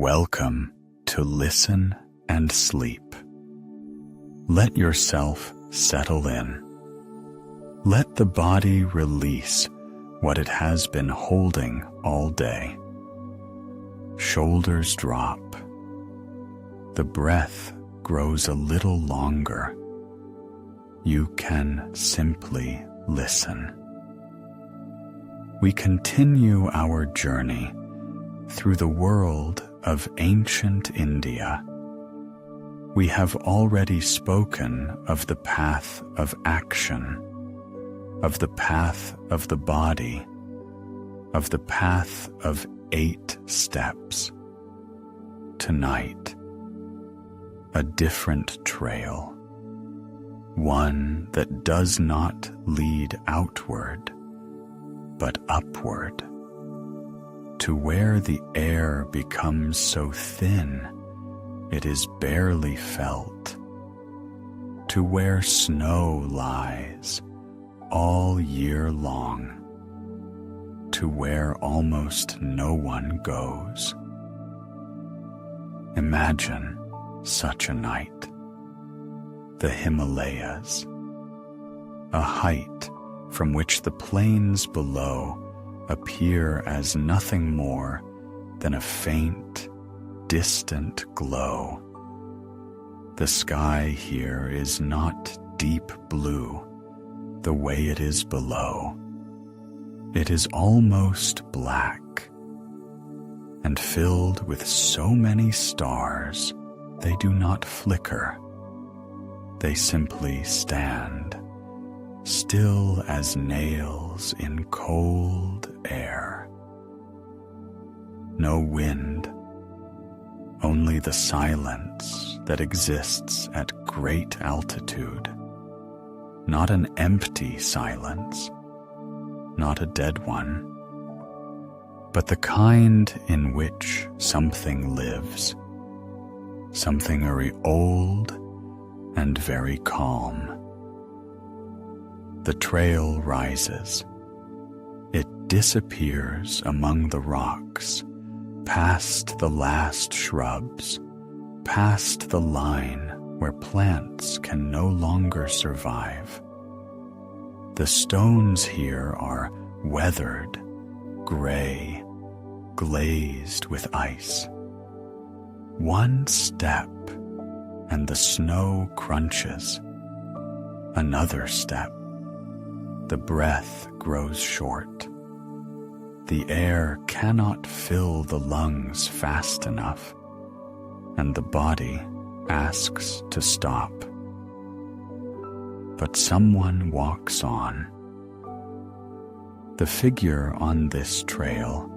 Welcome to Listen and Sleep. Let yourself settle in. Let the body release what it has been holding all day. Shoulders drop. The breath grows a little longer. You can simply listen. We continue our journey through the world of ancient India. We have already spoken of the path of action, of the path of the body, of the path of 8 steps. Tonight, a different trail, one that does not lead outward, but upward, to where the air becomes so thin it is barely felt, to where snow lies all year long, to where almost no one goes. Imagine such a night. The Himalayas, a height from which the plains below appear as nothing more than a faint, distant glow. The sky here is not deep blue the way it is below. It is almost black and filled with so many stars they do not flicker. They simply stand, still as nails in cold air. No wind, only the silence that exists at great altitude. Not an empty silence, not a dead one, but the kind in which something lives, something very old and very calm. The trail rises. It disappears among the rocks, past the last shrubs, past the line where plants can no longer survive. The stones here are weathered, gray, glazed with ice. One step, and the snow crunches. Another step. The breath grows short. The air cannot fill the lungs fast enough, and the body asks to stop. But someone walks on. The figure on this trail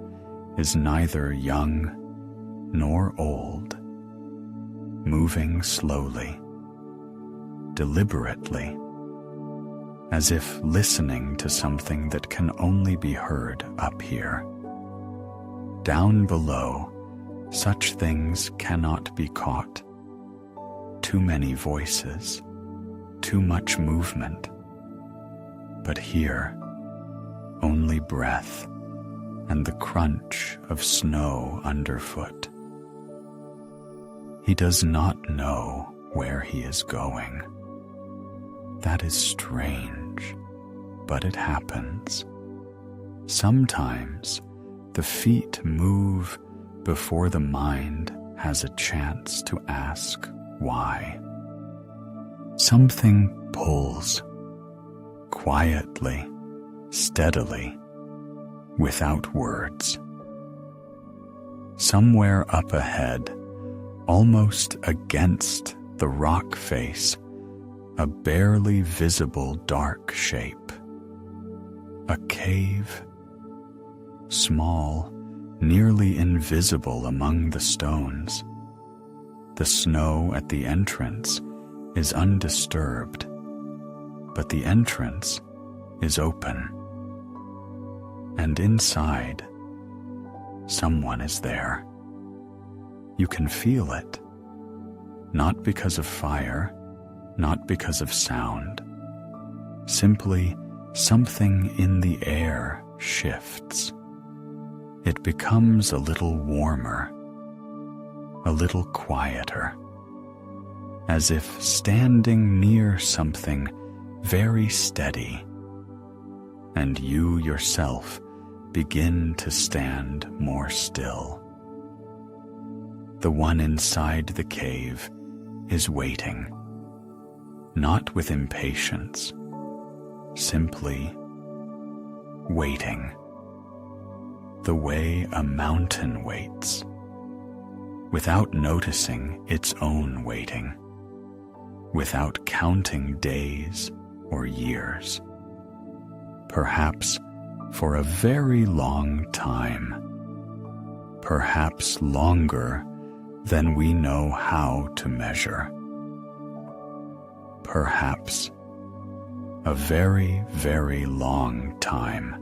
is neither young nor old, moving slowly, deliberately, as if listening to something that can only be heard up here. Down below, such things cannot be caught. Too many voices, too much movement. But here, only breath and the crunch of snow underfoot. He does not know where he is going. That is strange, but it happens. Sometimes the feet move before the mind has a chance to ask why. Something pulls, quietly, steadily, without words. Somewhere up ahead, almost against the rock face, a barely visible dark shape. A cave, small, nearly invisible among the stones. The snow at the entrance is undisturbed, but the entrance is open. And inside, someone is there. You can feel it, not because of fire, not because of sound. Simply, something in the air shifts. It becomes a little warmer, a little quieter, as if standing near something very steady, and you yourself begin to stand more still. The one inside the cave is waiting, not with impatience, simply waiting, the way a mountain waits, without noticing its own waiting, without counting days or years, perhaps for a very long time, perhaps longer than we know how to measure, perhaps a very, very long time.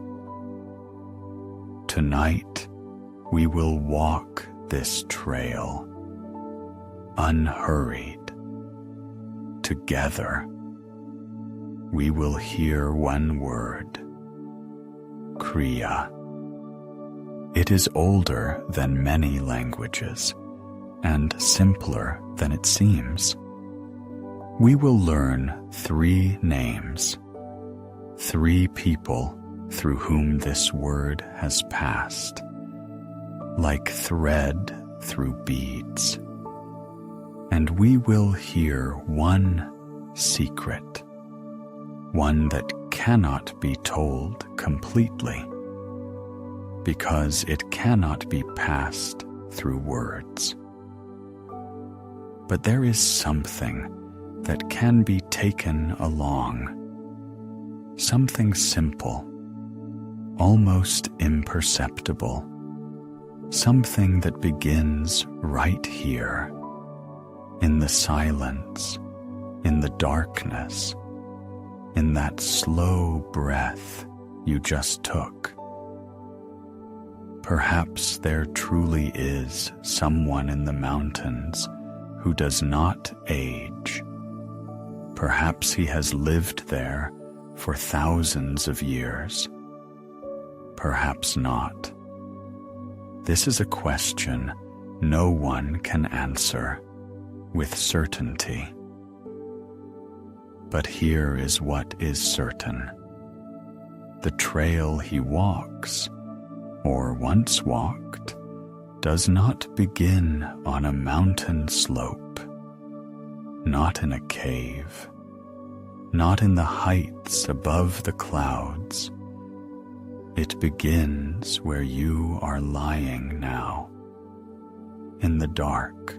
Tonight, we will walk this trail, unhurried, together. We will hear one word, Kriya. It is older than many languages and simpler than it seems. We will learn 3 names, 3 people through whom this word has passed, like thread through beads. And we will hear one secret, one that cannot be told completely, because it cannot be passed through words. But there is something that can be taken along, something simple, almost imperceptible, something that begins right here, in the silence, in the darkness, in that slow breath you just took. Perhaps there truly is someone in the mountains who does not age. Perhaps he has lived there for thousands of years. Perhaps not. This is a question no one can answer with certainty. But here is what is certain. The trail he walks, or once walked, does not begin on a mountain slope, not in a cave, not in the heights above the clouds. It begins where you are lying now, in the dark,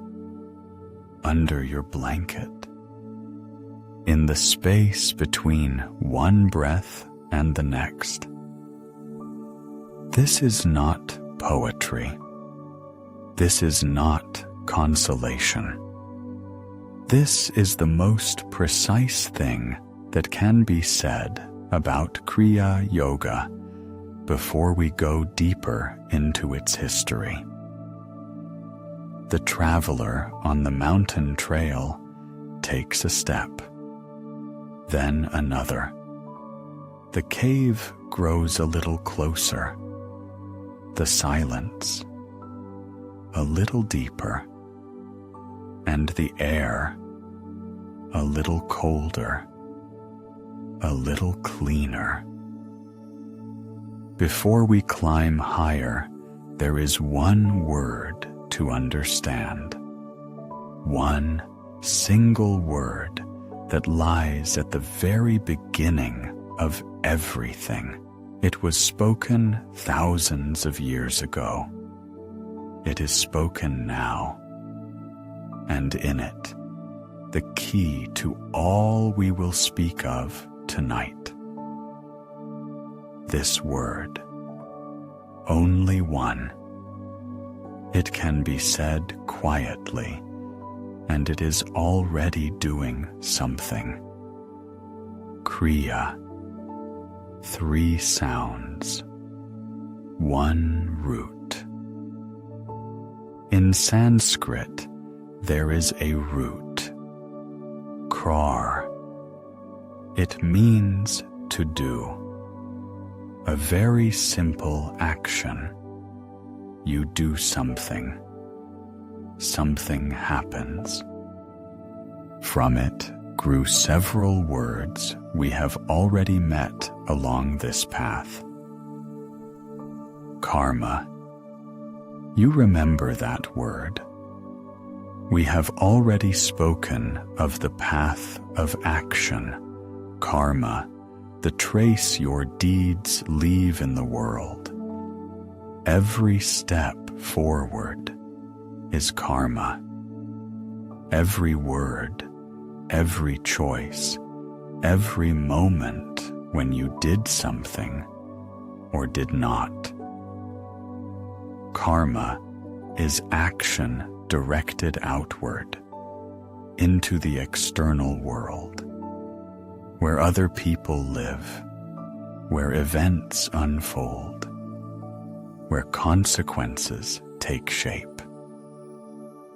under your blanket, in the space between one breath and the next. This is not poetry. This is not consolation. This is the most precise thing that can be said about Kriya Yoga before we go deeper into its history. The traveler on the mountain trail takes a step, then another. The cave grows a little closer, the silence a little deeper, and the air a little colder, a little cleaner. Before we climb higher, there is one word to understand, one single word that lies at the very beginning of everything. It was spoken thousands of years ago. It is spoken now, and in it, the key to all we will speak of tonight. This word, only one. It can be said quietly, and it is already doing something. Kriya, 3 sounds, 1 root. In Sanskrit, there is a root, krar. It means to do, a very simple action. You do something. something happens. From it grew several words we have already met along this path. Karma. You remember that word. We have already spoken of the path of action, karma, the trace your deeds leave in the world. Every step forward is karma. Every word, every choice, every moment when you did something or did not. Karma is action directed outward into the external world, where other people live, where events unfold, where consequences take shape.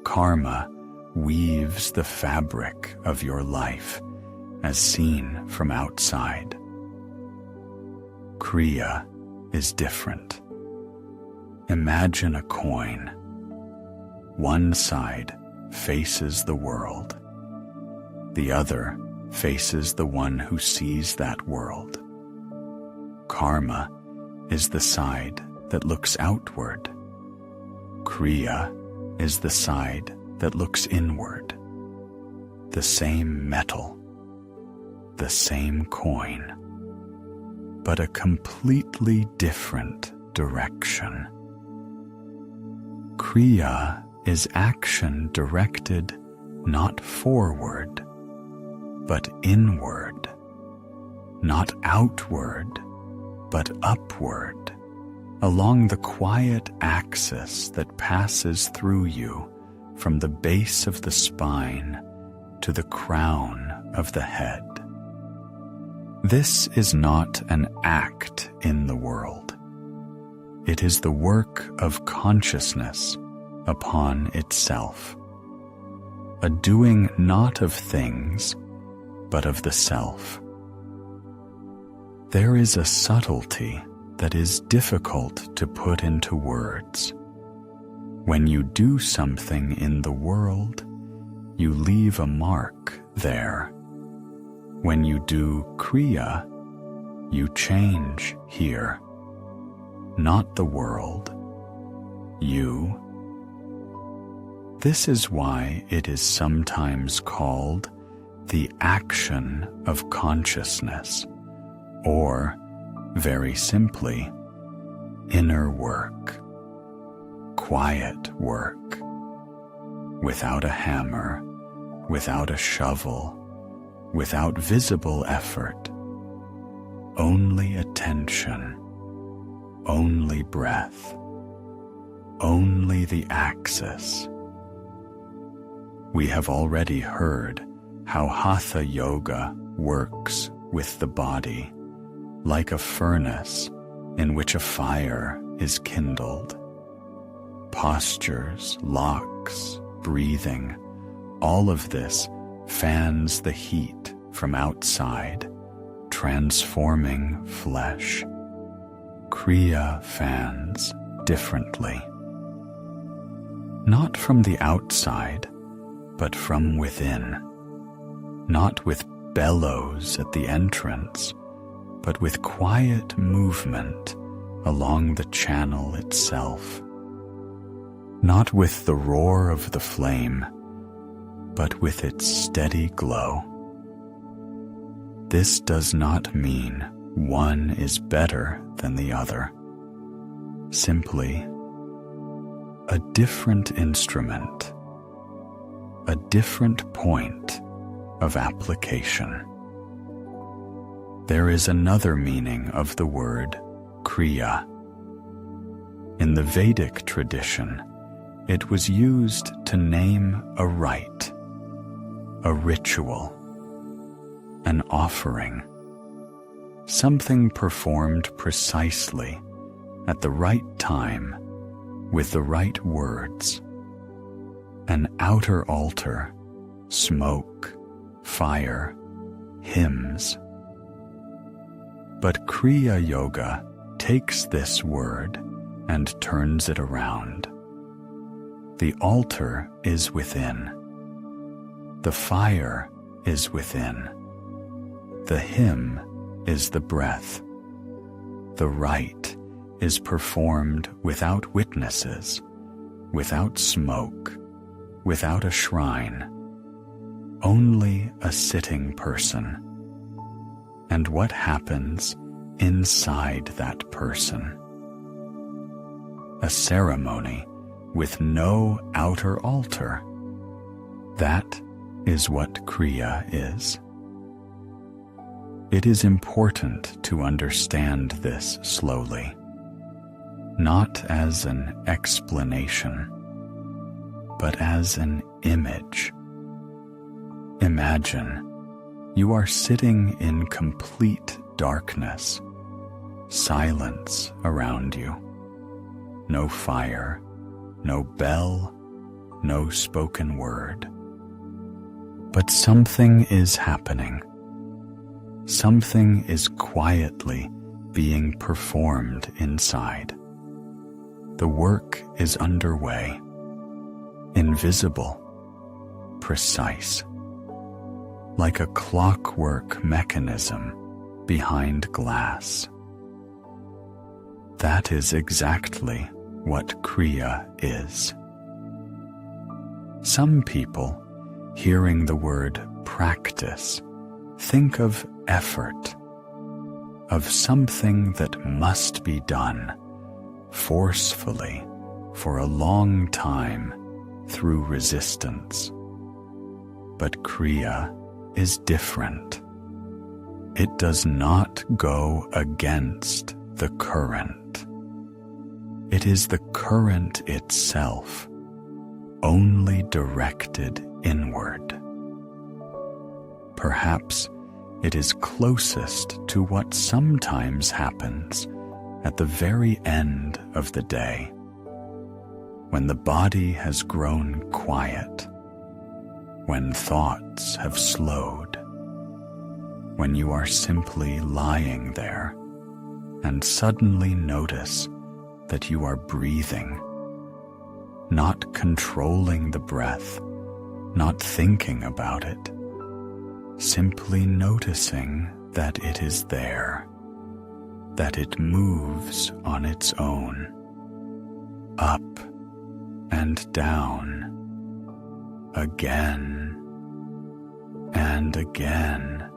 Karma weaves the fabric of your life as seen from outside. Kriya is different. Imagine a coin. One side faces the world. The other faces the one who sees that world. Karma is the side that looks outward. Kriya is the side that looks inward. The same metal, the same coin, but a completely different direction. Kriya is action directed not forward, but inward, not outward, but upward, along the quiet axis that passes through you from the base of the spine to the crown of the head. This is not an act in the world. It is the work of consciousness upon itself, a doing not of things, but of the self. There is a subtlety that is difficult to put into words. When you do something in the world, you leave a mark there. When you do Kriya, you change here. Not the world, you. This is why it is sometimes called the action of consciousness, or, very simply, inner work, quiet work, without a hammer, without a shovel, without visible effort, only attention, only breath, only the axis. We have already heard how Hatha Yoga works with the body, like a furnace in which a fire is kindled. Postures, locks, breathing, all of this fans the heat from outside, transforming flesh. Kriya fans differently. Not from the outside, but from within. Not with bellows at the entrance, but with quiet movement along the channel itself. Not with the roar of the flame, but with its steady glow. This does not mean one is better than the other. Simply, a different instrument, a different point of application. There is another meaning of the word Kriya. In the Vedic tradition, it was used to name a rite, a ritual, an offering, something performed precisely at the right time with the right words. An outer altar, smoke, fire, hymns. But Kriya Yoga takes this word and turns it around. The altar is within. The fire is within. The hymn is the breath. The rite is performed without witnesses, without smoke, without a shrine, only a sitting person, and what happens inside that person. A ceremony with no outer altar. That is what Kriya is. It is important to understand this slowly, not as an explanation, but as an image. Imagine you are sitting in complete darkness, silence around you. No fire, no bell, no spoken word. But something is happening. Something is quietly being performed inside. The work is underway, invisible, precise, like a clockwork mechanism behind glass. That is exactly what Kriya is. Some people, hearing the word practice, think of effort, of something that must be done forcefully for a long time through resistance. But Kriya is different. It does not go against the current. It is the current itself, only directed inward. Perhaps it is closest to what sometimes happens at the very end of the day, when the body has grown quiet, when thoughts have slowed, when you are simply lying there and suddenly notice that you are breathing, not controlling the breath, not thinking about it, simply noticing that it is there, that it moves on its own, up and down, again and again.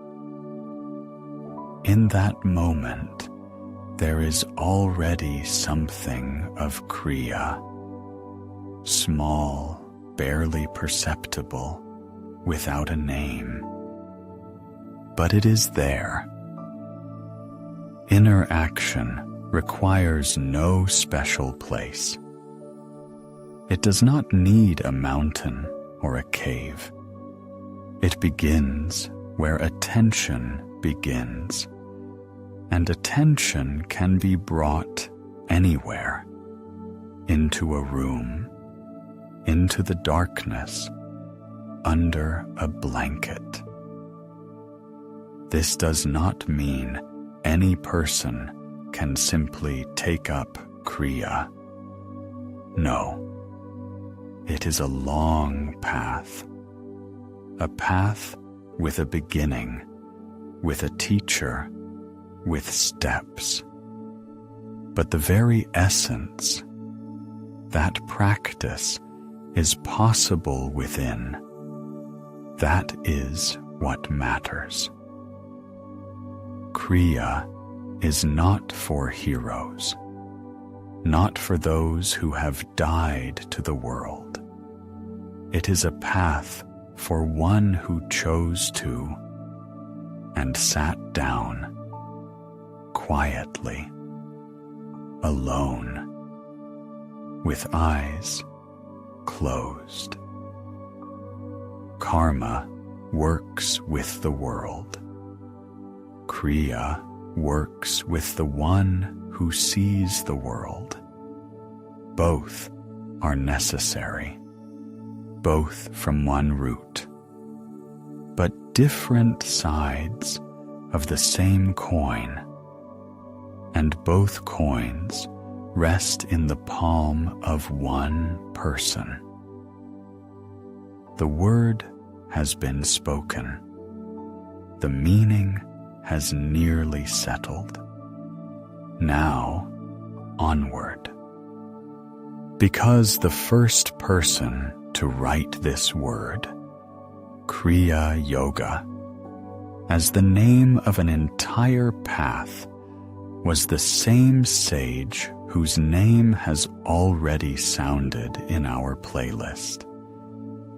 In that moment, there is already something of Kriya, small, barely perceptible, without a name. But it is there. Inner action requires no special place. It does not need a mountain or a cave. It begins where attention begins, and attention can be brought anywhere, into a room, into the darkness, under a blanket. This does not mean any person can simply take up Kriya. No, it is a long path, a path with a beginning, with a teacher, with steps. But the very essence, that practice, is possible within. That is what matters. Kriya is not for heroes, not for those who have died to the world. It is a path for one who chose to and sat down quietly, alone, with eyes closed. Karma works with the world. Kriya works with the one who sees the world. Both are necessary, both from one root, but different sides of the same coin, and both coins rest in the palm of one person. The word has been spoken. The meaning has nearly settled. Now, onward. Because the first person to write this word, Kriya Yoga, as the name of an entire path, was the same sage whose name has already sounded in our playlist.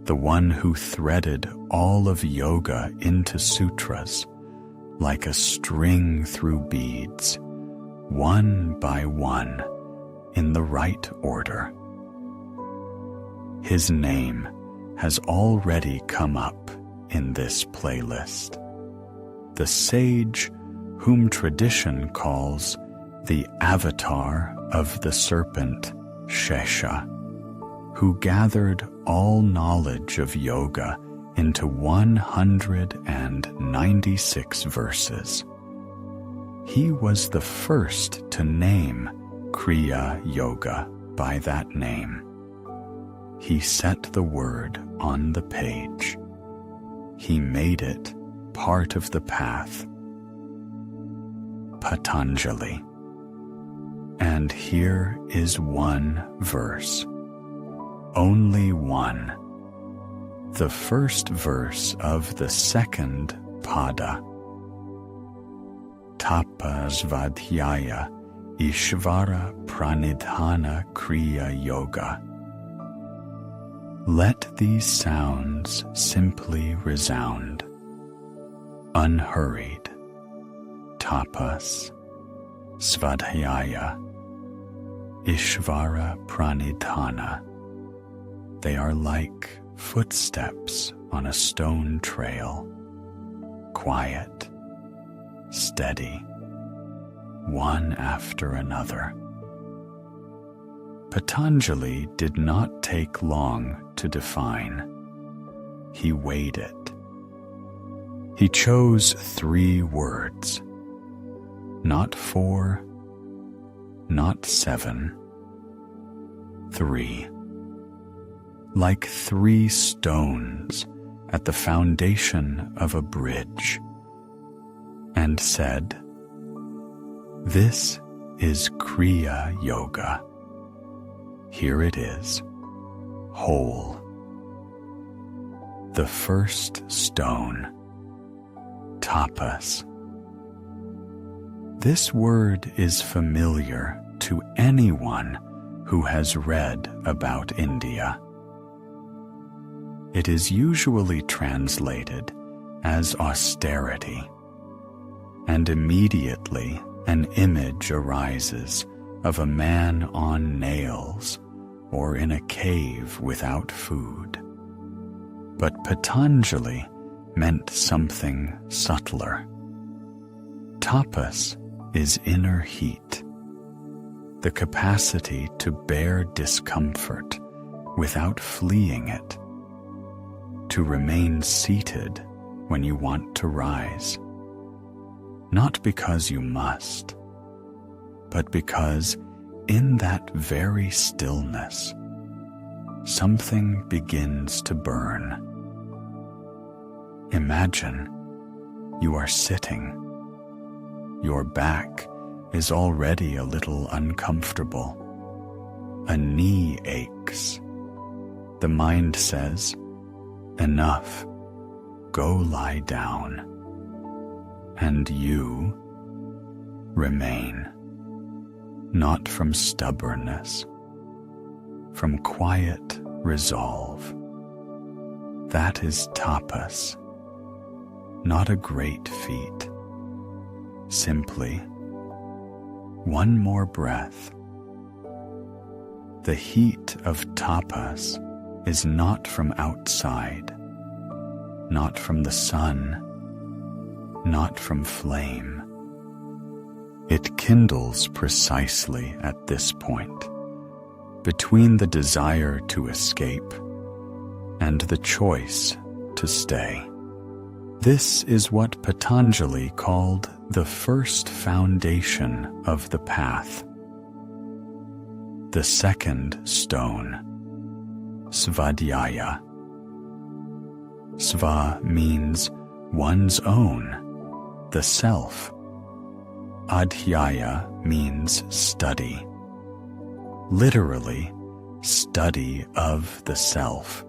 The one who threaded all of yoga into sutras like a string through beads, one by one, in the right order. His name has already come up in this playlist. The sage whom tradition calls the avatar of the serpent Shesha, who gathered all knowledge of yoga into 196 verses. He was the first to name Kriya Yoga by that name. He set the word on the page. He made it part of the path. Patanjali. And here is one verse. Only one. The first verse of the second pada. Tapa svadhyaya Ishvara pranidhana Kriya Yoga. Let these sounds simply resound, unhurried. Tapas, svadhyaya, Ishvara pranidhana. They are like footsteps on a stone trail, quiet, steady, one after another. Patanjali did not take long to define. He weighed it. He chose 3 words, not 4, not 7, 3. Like 3 stones at the foundation of a bridge, and said, "This is Kriya Yoga. Here it is, whole." The first stone, tapas. This word is familiar to anyone who has read about India. It is usually translated as austerity, and immediately an image arises of a man on nails or in a cave without food. But Patanjali meant something subtler. Tapas is inner heat, the capacity to bear discomfort without fleeing it, to remain seated when you want to rise, not because you must, but because in that very stillness, something begins to burn. Imagine you are sitting. Your back is already a little uncomfortable. A knee aches. The mind says, "Enough, go lie down." And you remain, not from stubbornness, from quiet resolve. That is tapas, not a great feat. Simply one more breath. The heat of tapas is not from outside, not from the sun, not from flame. It kindles precisely at this point, between the desire to escape and the choice to stay. This is what Patanjali called the first foundation of the path. The second stone, svadhyaya, Sva means one's own, the self. Adhyaya means study. Literally, study of the self.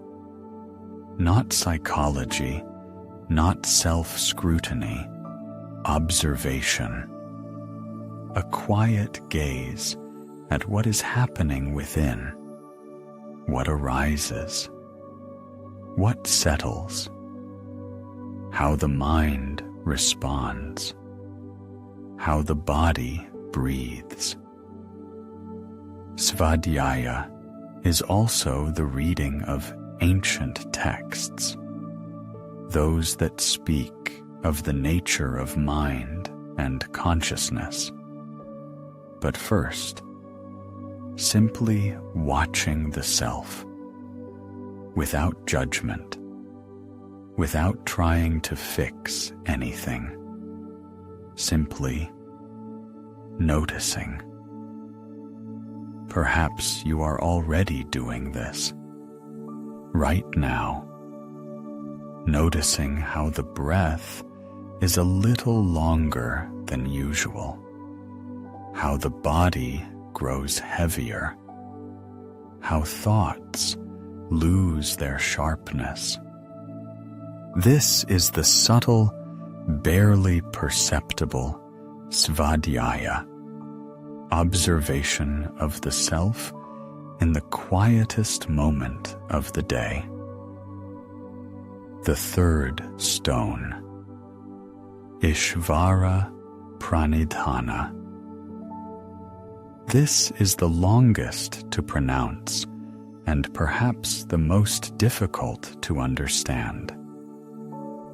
Not psychology, not self-scrutiny, observation. A quiet gaze at what is happening within, what arises, what settles, how the mind responds, how the body breathes. Svadhyaya is also the reading of ancient texts, those that speak of the nature of mind and consciousness. But first, simply watching the self, without judgment, without trying to fix anything, simply noticing. Perhaps you are already doing this, right now, noticing how the breath is a little longer than usual, how the body grows heavier, how thoughts lose their sharpness. This is the subtle, barely perceptible svadhyaya, observation of the self in the quietest moment of the day. The third stone, Ishvara Pranidhana. This is the longest to pronounce and perhaps the most difficult to understand.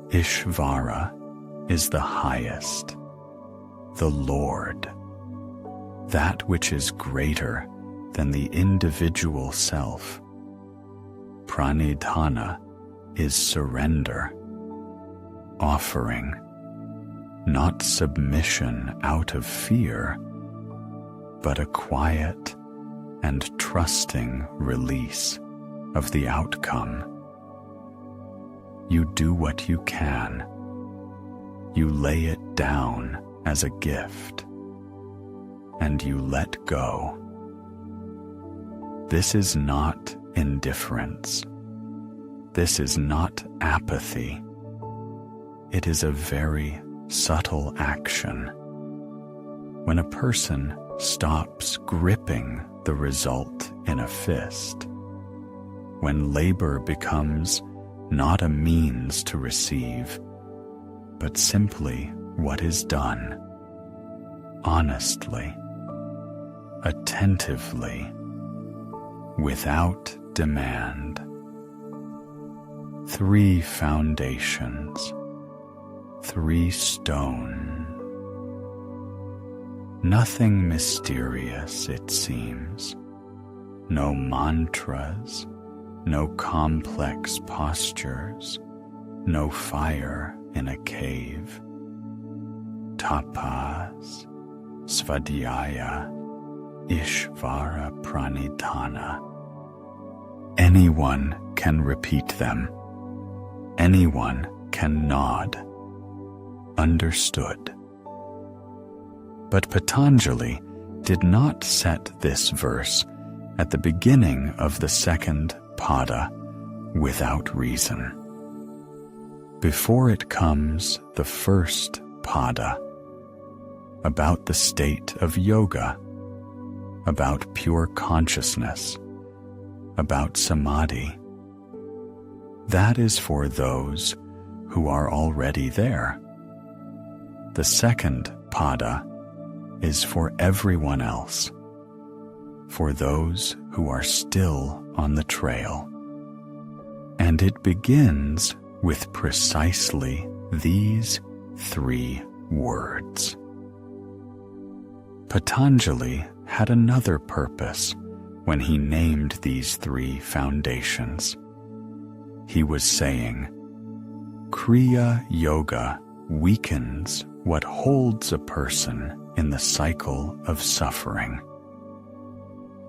Ishvara is the highest, the Lord, that which is greater than the individual self. Pranidhana is surrender, offering, not submission out of fear, but a quiet and trusting release of the outcome. You do what you can. You lay it down as a gift, and you let go. This is not indifference. This is not apathy. It is a very subtle action. When a person stops gripping the result in a fist, when labor becomes not a means to receive, but simply what is done, honestly, attentively, without demand. 3 foundations, 3 stone. Nothing mysterious, it seems. No mantras, no complex postures, no fire in a cave. Tapas, svadhyaya, Ishvara Pranidhana. Anyone can repeat them. Anyone can nod. Understood. But Patanjali did not set this verse at the beginning of the second pada without reason. Before it comes the first pada, about the state of yoga, about pure consciousness, about samadhi. That is for those who are already there. The second pada is for everyone else, for those who are still on the trail. And it begins with precisely these 3 words. Patanjali had another purpose when he named these 3 foundations. He was saying, Kriya Yoga weakens what holds a person in the cycle of suffering.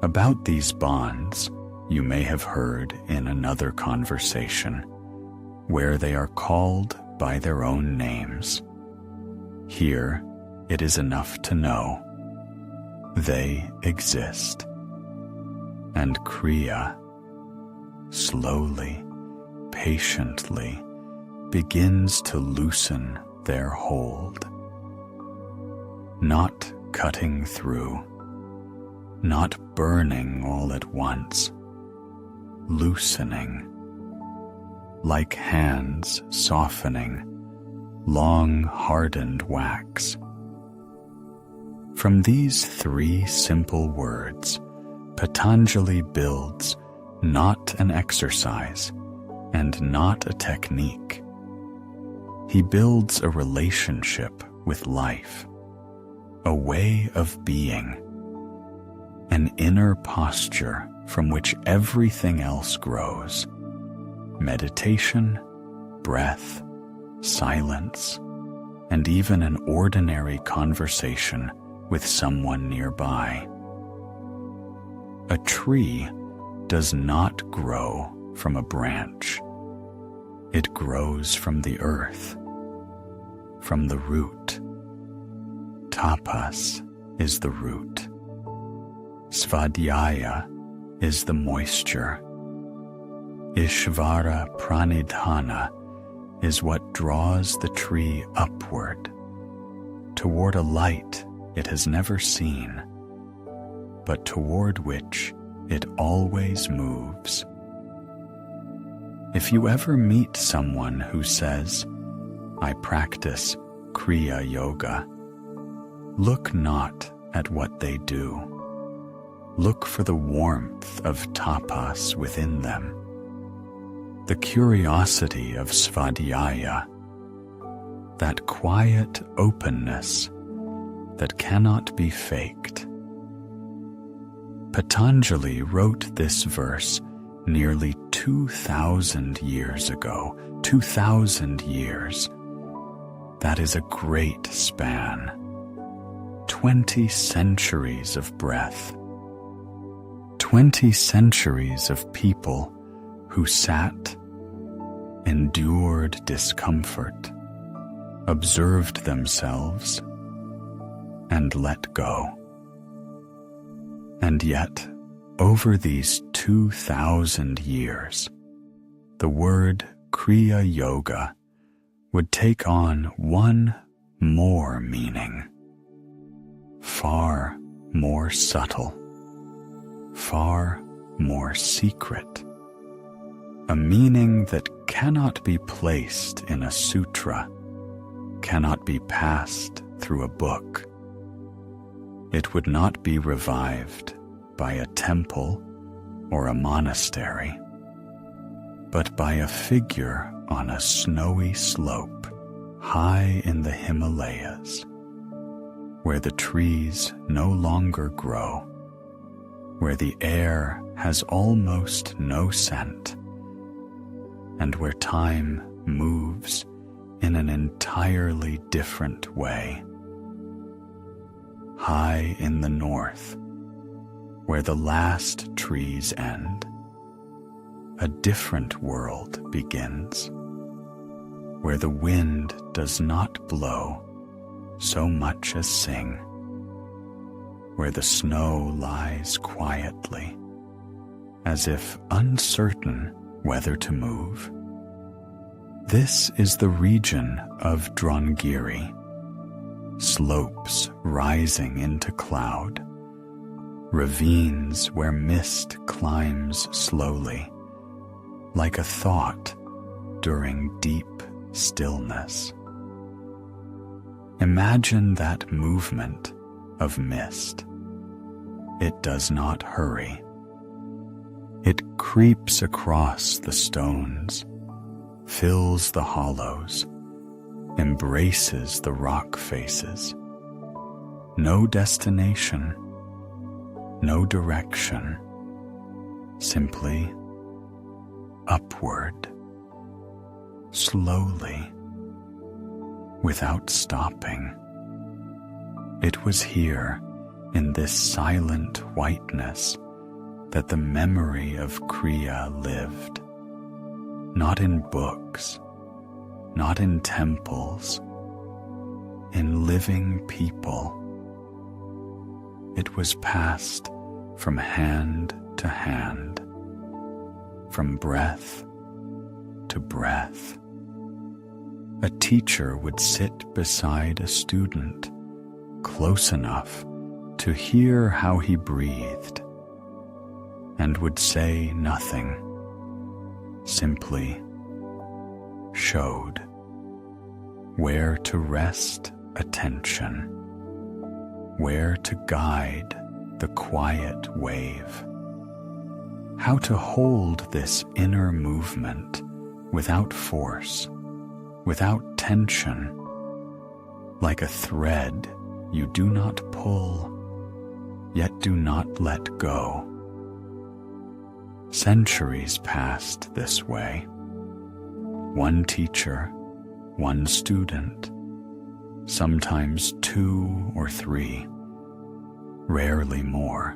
About these bonds, you may have heard in another conversation, where they are called by their own names. Here it is enough to know they exist. And Kriya, slowly, patiently, begins to loosen their hold. Not cutting through, not burning all at once, loosening, like hands softening long hardened wax. From these three simple words, Patanjali builds not an exercise and not a technique. He builds a relationship with life, a way of being, an inner posture from which everything else grows. Meditation, breath, silence, and even an ordinary conversation with someone nearby. A tree does not grow from a branch. It grows from the earth, from the root. Tapas is the root. Svadhyaya is the moisture. Ishvara pranidhana is what draws the tree upward, toward a light it has never seen, but toward which it always moves. If you ever meet someone who says, "I practice Kriya Yoga," look not at what they do. Look for the warmth of tapas within them, the curiosity of svadhyaya, that quiet openness that cannot be faked. Patanjali wrote this verse nearly 2,000 years ago. 2,000 years. That is a great span. 20 centuries of breath. 20 centuries of people who sat, endured discomfort, observed themselves, and let go. And yet, over these 2,000 years, the word Kriya Yoga would take on one more meaning, far more subtle, far more secret, a meaning that cannot be placed in a sutra, cannot be passed through a book. It would not be revived by a temple or a monastery, but by a figure on a snowy slope high in the Himalayas, where the trees no longer grow, where the air has almost no scent, and where time moves in an entirely different way. High in the north, where the last trees end, a different world begins, where the wind does not blow so much as sing, where the snow lies quietly, as if uncertain whether to move. This is the region of Drongiri, slopes rising into cloud, ravines where mist climbs slowly, like a thought during deep stillness. Imagine that movement of mist. It does not hurry. It creeps across the stones, fills the hollows, embraces the rock faces. No destination, no direction, simply upward, slowly, without stopping. It was here, in this silent whiteness, that the memory of Kriya lived. not in books, not in temples, in living people. It was passed from hand to hand, from breath to breath. A teacher would sit beside a student, close enough to hear how he breathed, and would say nothing, simply showed where to rest attention, where to guide the quiet wave, how to hold this inner movement without force, without tension, like a thread you do not pull, yet do not let go. Centuries passed this way. One teacher, one student, sometimes 2 or 3, rarely more.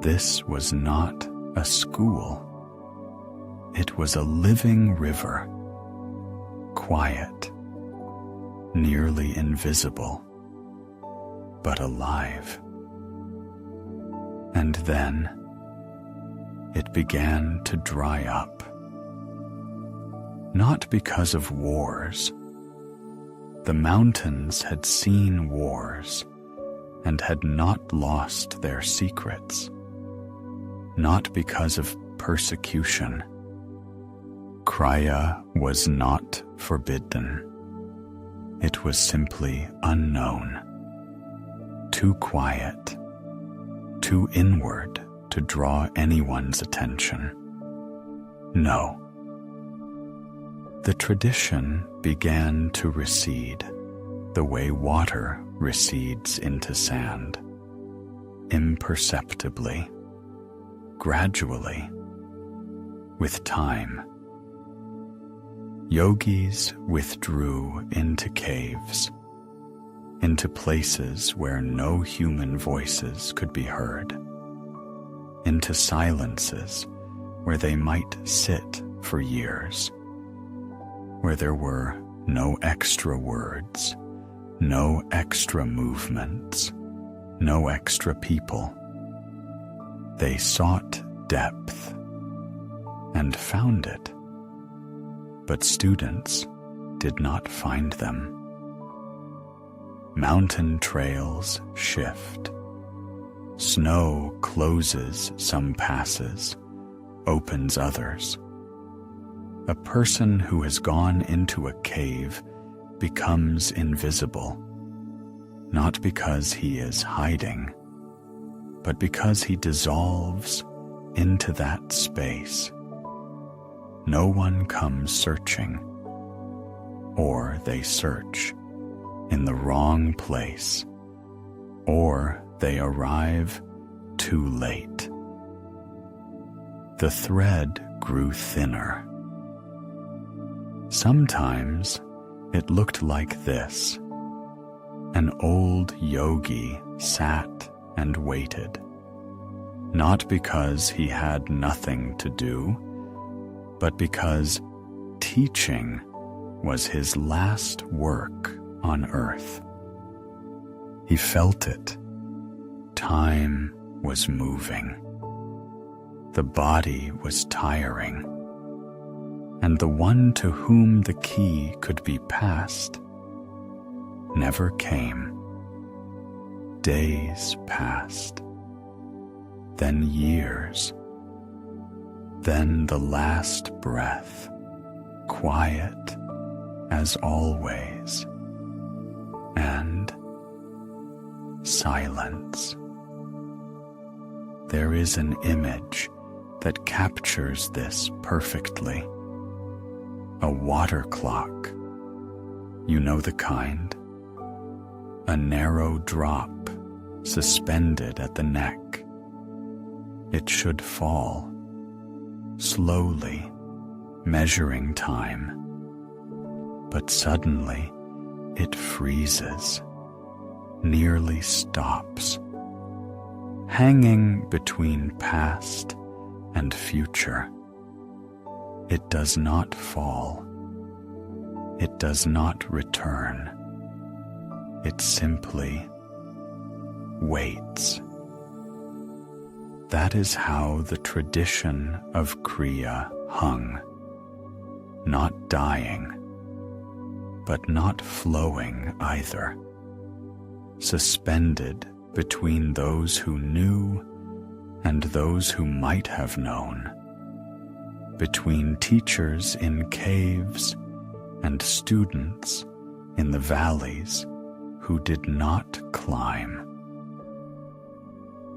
This was not a school. It was a living river, quiet, nearly invisible, but alive. And then it began to dry up. Not because of wars. The mountains had seen wars and had not lost their secrets. Not because of persecution. Kriya was not forbidden. It was simply unknown, too quiet, too inward to draw anyone's attention. No. The tradition began to recede, the way water recedes into sand, imperceptibly, gradually, with time. Yogis withdrew into caves, into places where no human voices could be heard, into silences where they might sit for years, where there were no extra words, no extra movements, no extra people. They sought depth and found it, but students did not find them. Mountain trails shift. Snow closes some passes, opens others. A person who has gone into a cave becomes invisible, not because he is hiding, but because he dissolves into that space. No one comes searching, or they search in the wrong place, or they arrive too late. The thread grew thinner. Sometimes it looked like this. An old yogi sat and waited, not because he had nothing to do, but because teaching was his last work on earth. He felt it. Time was moving. The body was tiring. And the one to whom the key could be passed never came. Days passed, then years, then the last breath, quiet as always, and silence. There is an image that captures this perfectly. A water clock, you know the kind. A narrow drop suspended at the neck. It should fall, slowly, measuring time. But suddenly it freezes, nearly stops, hanging between past and future. It does not fall. It does not return. It simply waits. That is how the tradition of Kriya hung, not dying, but not flowing either, suspended between those who knew and those who might have known, between teachers in caves and students in the valleys who did not climb.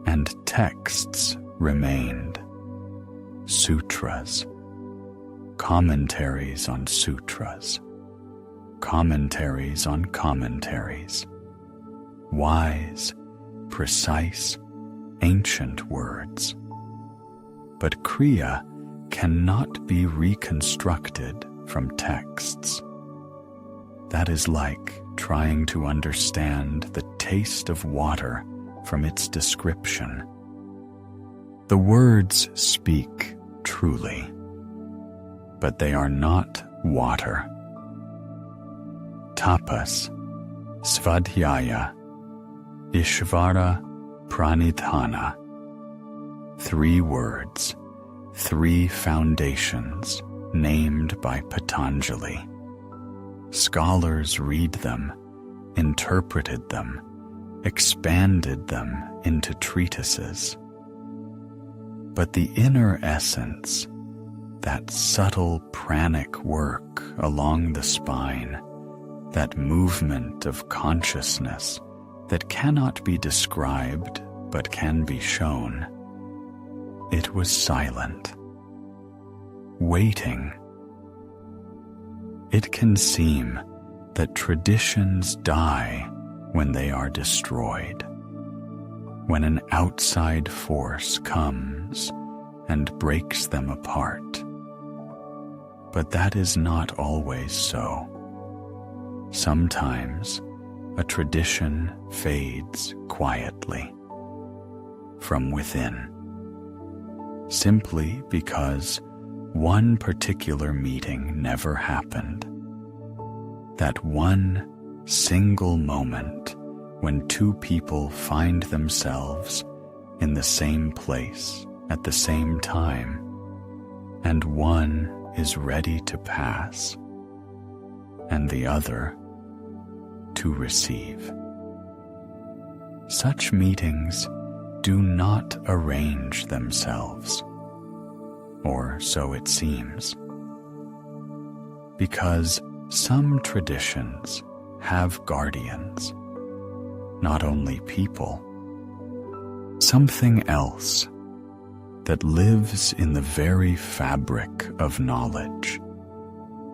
And texts remained, sutras, commentaries on sutras, commentaries on commentaries, wise, precise, ancient words. But Kriya cannot be reconstructed from texts. That is like trying to understand the taste of water from its description. The words speak truly, but they are not water. Tapas, svadhyaya, ishvara, pranidhana. 3 words, 3 foundations named by Patanjali. Scholars read them, interpreted them, expanded them into treatises. But the inner essence, that subtle pranic work along the spine, that movement of consciousness that cannot be described but can be shown, it was silent, waiting. It can seem that traditions die when they are destroyed, when an outside force comes and breaks them apart. But that is not always so. Sometimes a tradition fades quietly from within, simply because one particular meeting never happened. That one single moment when 2 people find themselves in the same place at the same time, and one is ready to pass, and the other to receive. Such meetings do not arrange themselves, or so it seems, because some traditions have guardians, not only people, something else that lives in the very fabric of knowledge,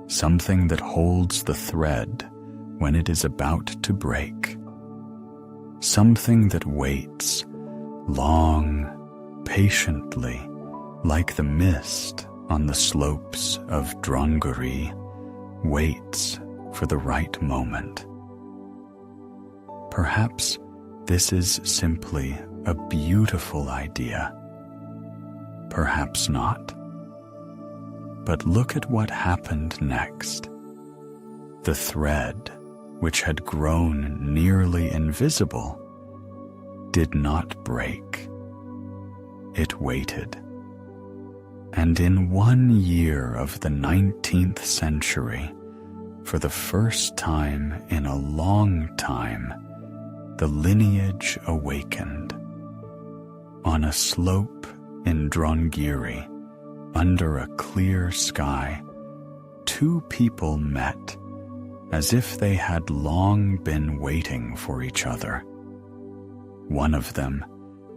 something that holds the thread when it is about to break, something that waits long, patiently, like the mist on the slopes of Dronguri waits for the right moment. Perhaps this is simply a beautiful idea. Perhaps not. But look at what happened next. The thread, which had grown nearly invisible, did not break. It waited. And in 1 year of the 19th century, for the first time in a long time, the lineage awakened. On a slope in Drongiri, under a clear sky, 2 people met, as if they had long been waiting for each other. One of them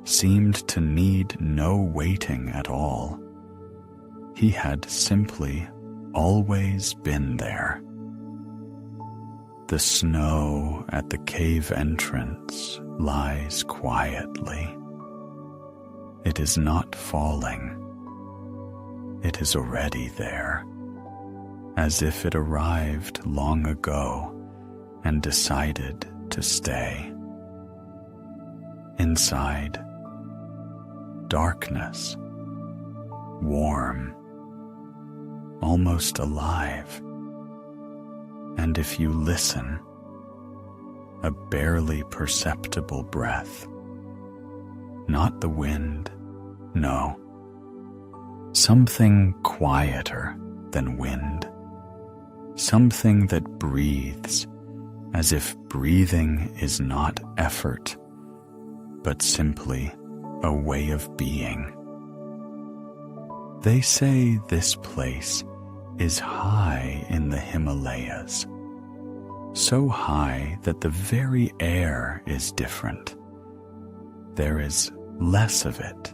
seemed to need no waiting at all. He had simply always been there. The snow at the cave entrance lies quietly. It is not falling. It is already there, as if it arrived long ago and decided to stay. Inside, darkness, warm, almost alive. And if you listen, a barely perceptible breath, not the wind, no, something quieter than wind, something that breathes as if breathing is not effort, but simply a way of being. They say this place is high in the Himalayas, so high that the very air is different. There is less of it.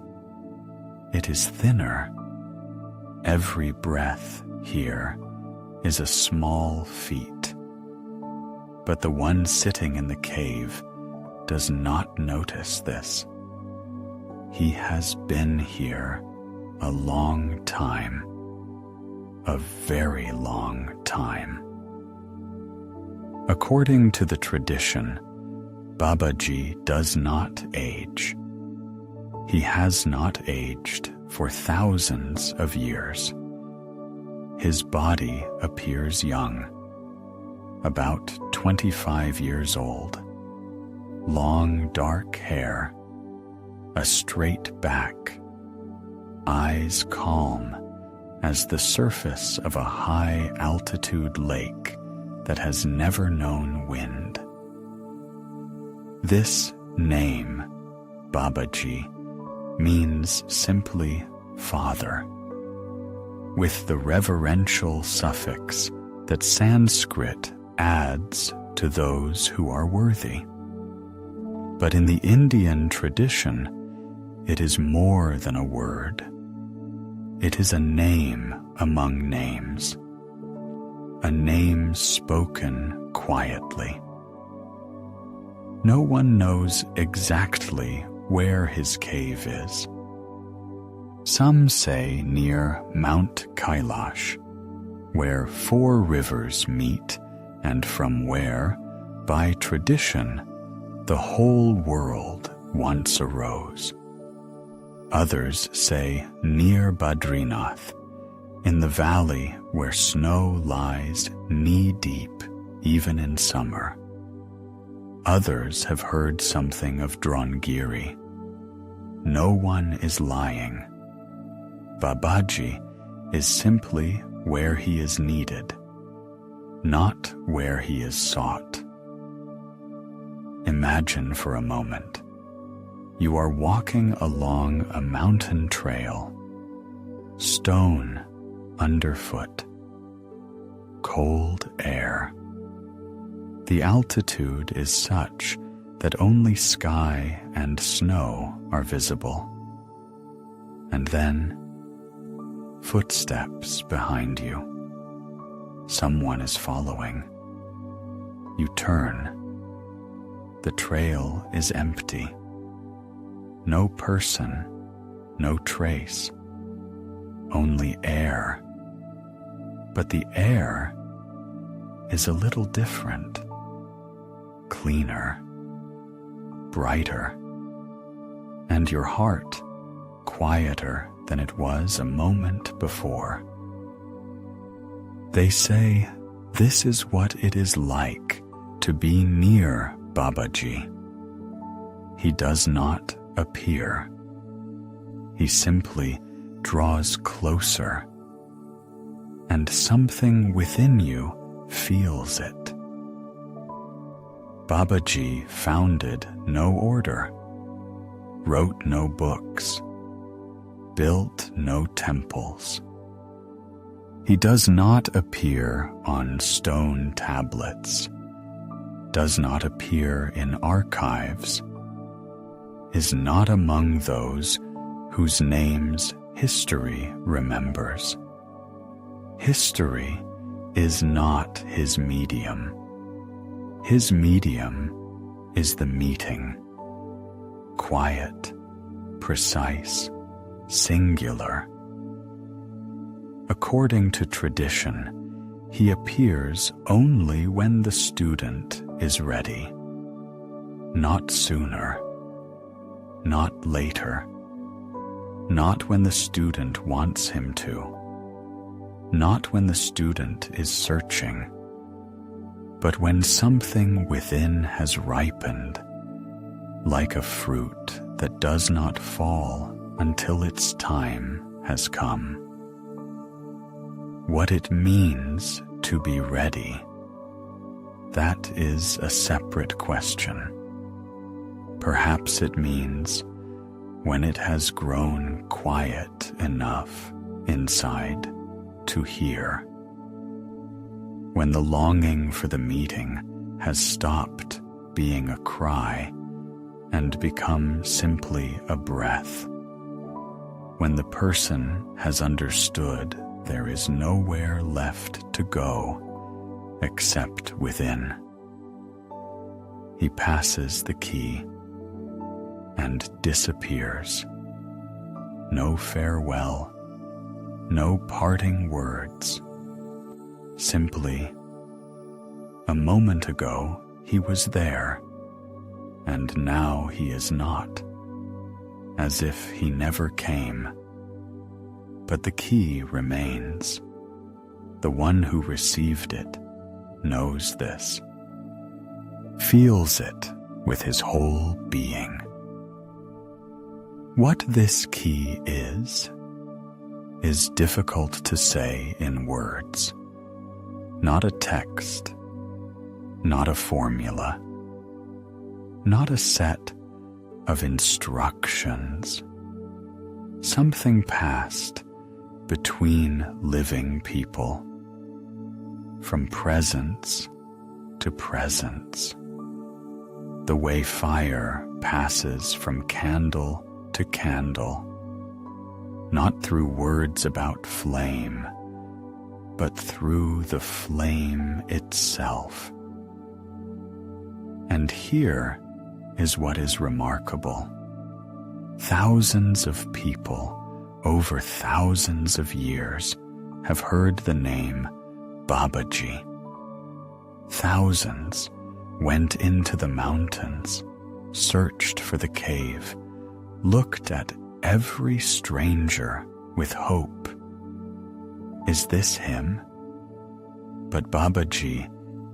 It is thinner. Every breath here is a small feat. But the one sitting in the cave does not notice this. He has been here a long time, a very long time. According to the tradition, Babaji does not age. He has not aged for thousands of years. His body appears young, about 25 years old, long dark hair, a straight back, eyes calm as the surface of a high-altitude lake that has never known wind. This name, Babaji, means simply Father, with the reverential suffix that Sanskrit adds to those who are worthy. But in the Indian tradition, it is more than a word. It is a name among names, a name spoken quietly. No one knows exactly where his cave is. Some say near Mount Kailash, where 4 rivers meet and from where, by tradition, the whole world once arose. Others say near Badrinath, in the valley where snow lies knee-deep even in summer. Others have heard something of Drongiri. No one is lying. Babaji is simply where he is needed, not where he is sought. Imagine for a moment, you are walking along a mountain trail, stone underfoot, cold air. The altitude is such that only sky and snow are visible. And then, footsteps behind you. Someone is following. You turn. The trail is empty. No person, no trace. Only air. But the air is a little different. Cleaner, brighter, and your heart quieter than it was a moment before. They say this is what it is like to be near Babaji. He does not appear. He simply draws closer, and something within you feels it. Babaji founded no order, wrote no books, built no temples. He does not appear on stone tablets, does not appear in archives, is not among those whose names history remembers. History is not his medium. His medium is the meeting, quiet, precise, singular. According to tradition, he appears only when the student is ready, not sooner, not later, not when the student wants him to. not when the student is searching, but when something within has ripened, like a fruit that does not fall until its time has come. What it means to be ready, that is a separate question. Perhaps it means when it has grown quiet enough inside to hear, when the longing for the meeting has stopped being a cry and become simply a breath, when the person has understood there is nowhere left to go except within. He passes the key and disappears. No farewell, no parting words. Simply, a moment ago he was there, and now he is not, as if he never came. But the key remains. The one who received it knows this, feels it with his whole being. What this key is difficult to say in words. Not a text, not a formula, not a set of instructions. Something passed between living people, from presence to presence, the way fire passes from candle to candle, not through words about flame, but through the flame itself. And here is what is remarkable. Thousands of people over thousands of years have heard the name Babaji. Thousands went into the mountains, searched for the cave, looked at every stranger with hope. Is this him? But Babaji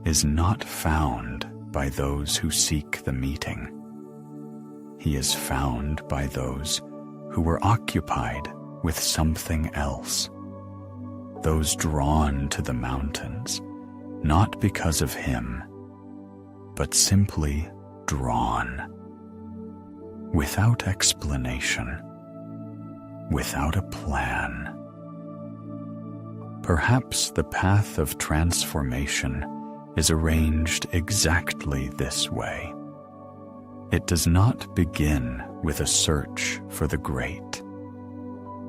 is not found by those who seek the meeting. He is found by those who were occupied with something else, those drawn to the mountains, not because of him, but simply drawn, without explanation, without a plan. Perhaps the path of transformation is arranged exactly this way. It does not begin with a search for the great.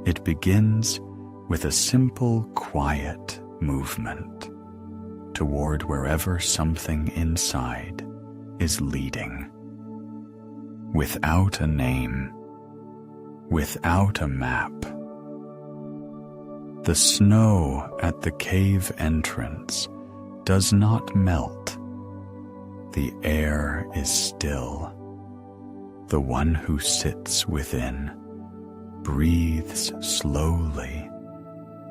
It begins with a simple, quiet movement toward wherever something inside is leading. Without a name, without a map. The snow at the cave entrance does not melt. The air is still. The one who sits within breathes slowly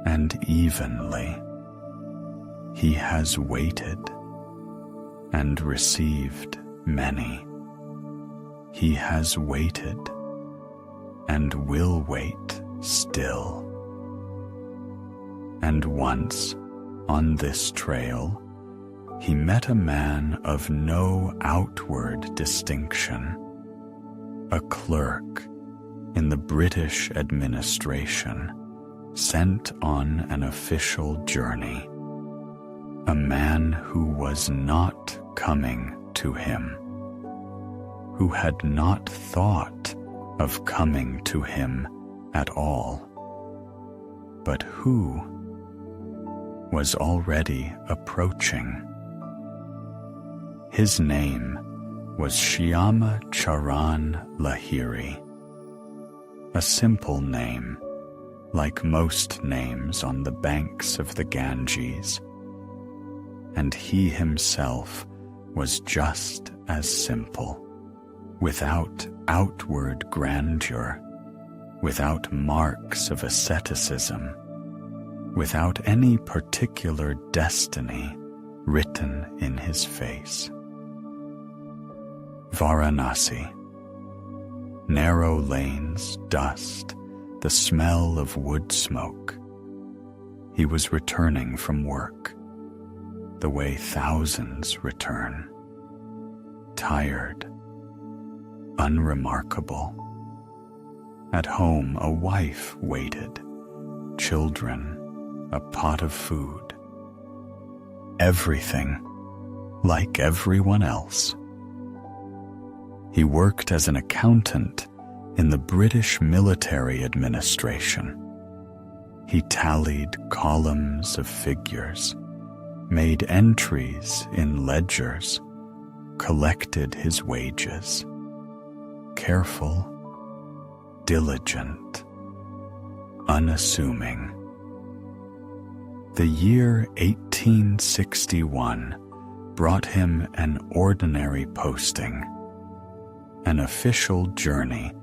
and evenly. He has waited and received many. He has waited and will wait still. And once, on this trail, he met a man of no outward distinction, a clerk in the British administration, sent on an official journey, a man who was not coming to him, who had not thought of coming to him at all, but who was already approaching. His name was Shyama Charan Lahiri, a simple name, like most names on the banks of the Ganges, and he himself was just as simple, without outward grandeur, without marks of asceticism, without any particular destiny written in his face. Varanasi. Narrow lanes, dust, the smell of wood smoke. He was returning from work, the way thousands return. Tired, unremarkable. At home, a wife waited, children, a pot of food. Everything like everyone else. He worked as an accountant in the British military administration. He tallied columns of figures, made entries in ledgers, collected his wages. Careful, diligent, unassuming. The year 1861 brought him an ordinary posting, an official journey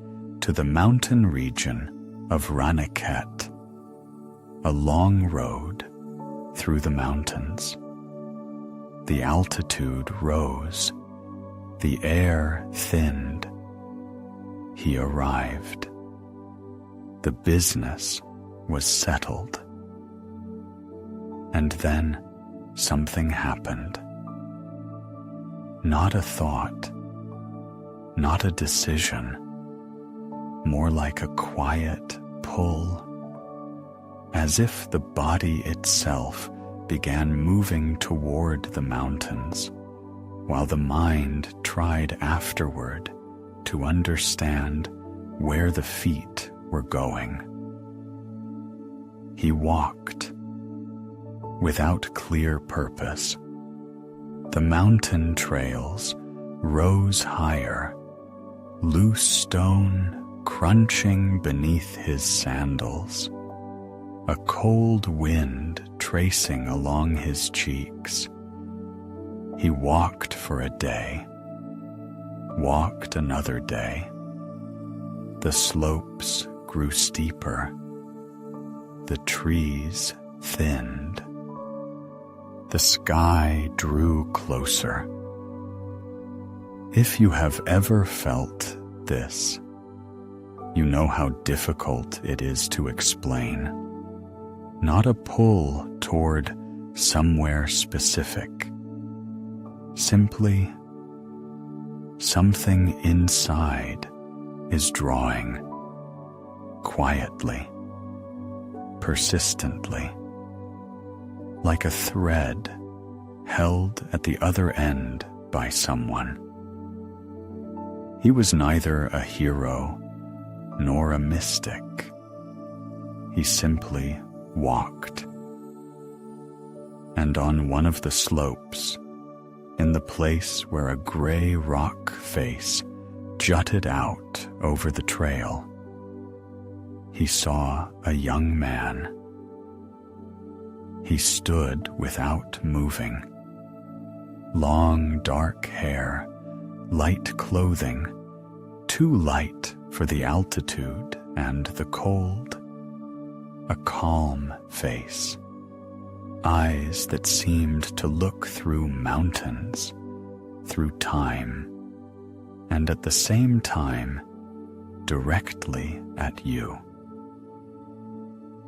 to the mountain region of Raniket, a long road through the mountains. The altitude rose, the air thinned. He arrived. The business was settled. And then something happened. Not a thought, not a decision, more like a quiet pull, as if the body itself began moving toward the mountains, while the mind tried afterward to understand where the feet were going. He walked without clear purpose. The mountain trails rose higher, loose stone crunching beneath his sandals, a cold wind tracing along his cheeks. He walked for a day, walked another day. The slopes grew steeper, the trees thinned, the sky drew closer. If you have ever felt this, you know how difficult it is to explain. Not a pull toward somewhere specific. Simply, something inside is drawing, quietly, persistently, like a thread held at the other end by someone. He was neither a hero nor a mystic. He simply walked. And on one of the slopes, in the place where a gray rock face jutted out over the trail, he saw a young man. He stood without moving. Long dark hair, light clothing, too light for the altitude and the cold. A calm face, eyes that seemed to look through mountains, through time, and at the same time, directly at you.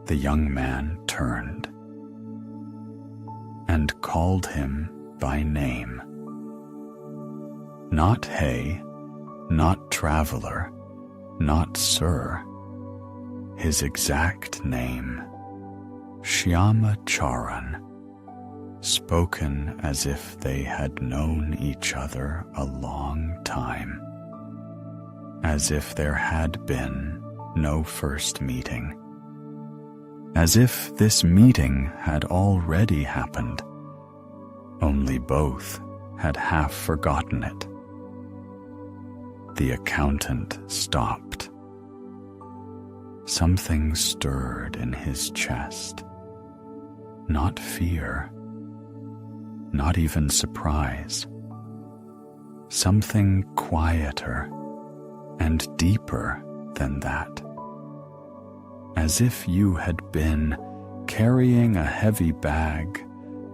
The young man turned and called him by name. Not hey, not traveler, not sir. His exact name, Shyama Charan, spoken as if they had known each other a long time, as if there had been no first meeting, as if this meeting had already happened, only both had half forgotten it. The accountant stopped. Something stirred in his chest. Not fear, not even surprise. Something quieter and deeper than that. As if you had been carrying a heavy bag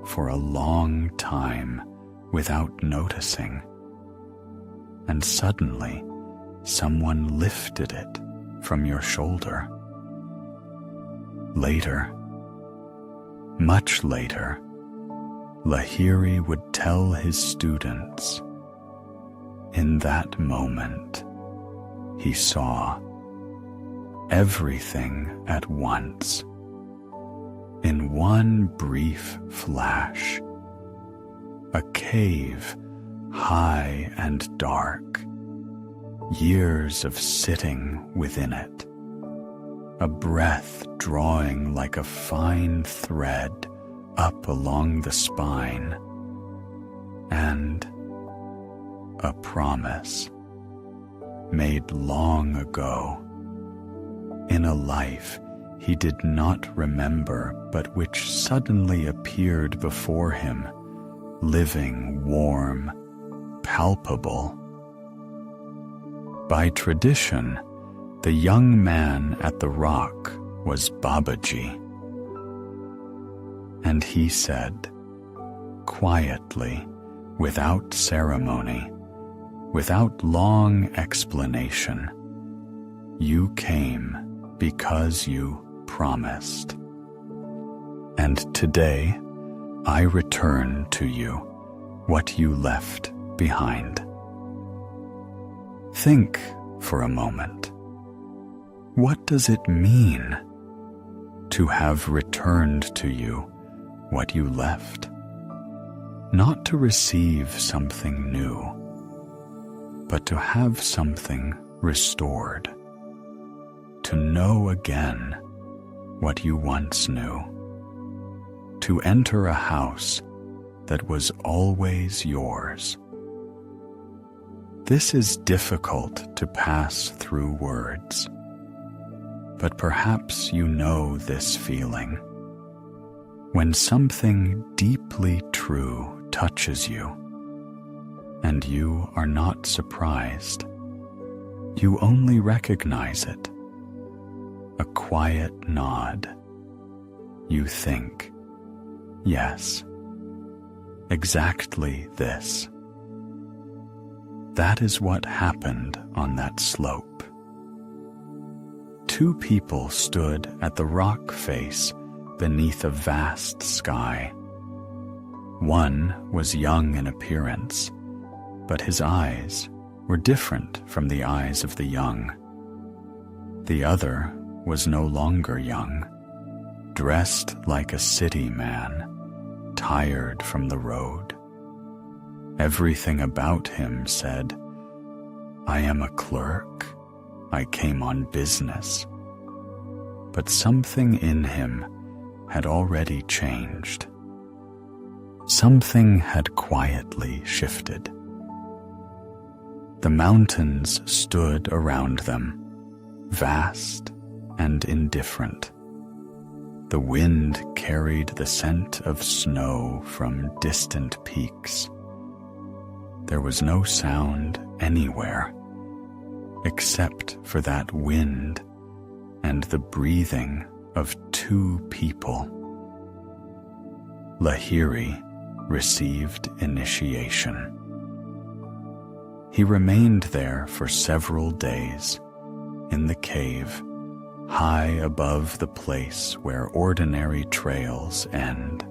for a long time without noticing, and suddenly someone lifted it from your shoulder. Later, much later, Lahiri would tell his students, in that moment, he saw everything at once. In one brief flash, a cave high and dark, years of sitting within it, a breath drawing like a fine thread up along the spine, and a promise made long ago, in a life he did not remember but which suddenly appeared before him, living, warm, palpable. By tradition, the young man at the rock was Babaji, and he said, quietly, without ceremony, without long explanation, you came because you promised. And today, I return to you what you left behind. Think for a moment. What does it mean to have returned to you what you left? Not to receive something new, but to have something restored, to know again what you once knew, to enter a house that was always yours. This is difficult to pass through words, but perhaps you know this feeling. When something deeply true touches you, and you are not surprised, you only recognize it. A quiet nod. You think, yes, exactly this. That is what happened on that slope. Two people stood at the rock face beneath a vast sky. One was young in appearance, but his eyes were different from the eyes of the young. The other was no longer young, dressed like a city man, tired from the road. Everything about him said, I am a clerk, I came on business. But something in him had already changed. Something had quietly shifted. The mountains stood around them, vast and indifferent. The wind carried the scent of snow from distant peaks. There was no sound anywhere, except for that wind and the breathing of two people. Lahiri received initiation. He remained there for several days, in the cave, high above the place where ordinary trails end.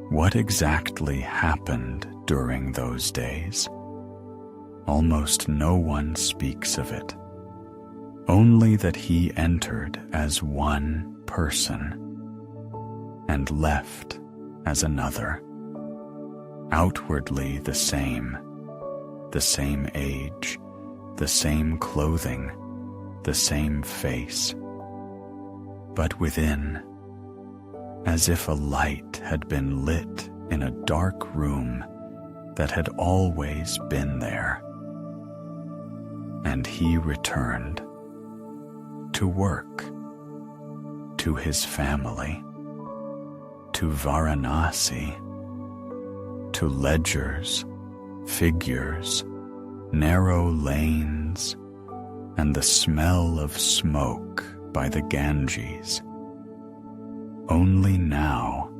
What exactly happened during those days? Almost no one speaks of it, only that he entered as one person and left as another, outwardly the same age, the same clothing, the same face, but within, as if a light had been lit in a dark room that had always been there. And he returned to work, to his family, to Varanasi, to ledgers, figures, narrow lanes, and the smell of smoke by the Ganges. only now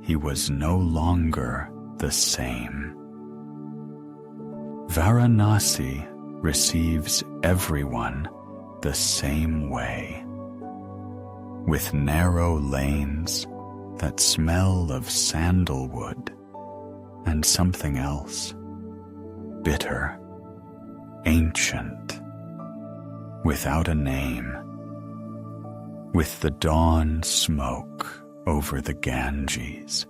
he was no longer the same. Varanasi receives everyone the same way, with narrow lanes that smell of sandalwood and something else, bitter, ancient, without a name, with the dawn smoke over the Ganges,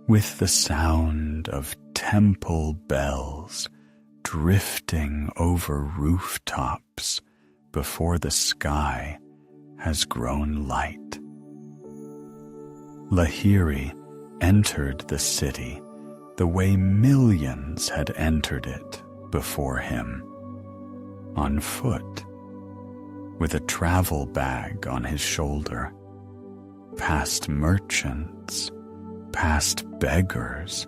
with the sound of temple bells drifting over rooftops before the sky has grown light. Lahiri entered the city the way millions had entered it before him, on foot, with a travel bag on his shoulder, past merchants, past beggars,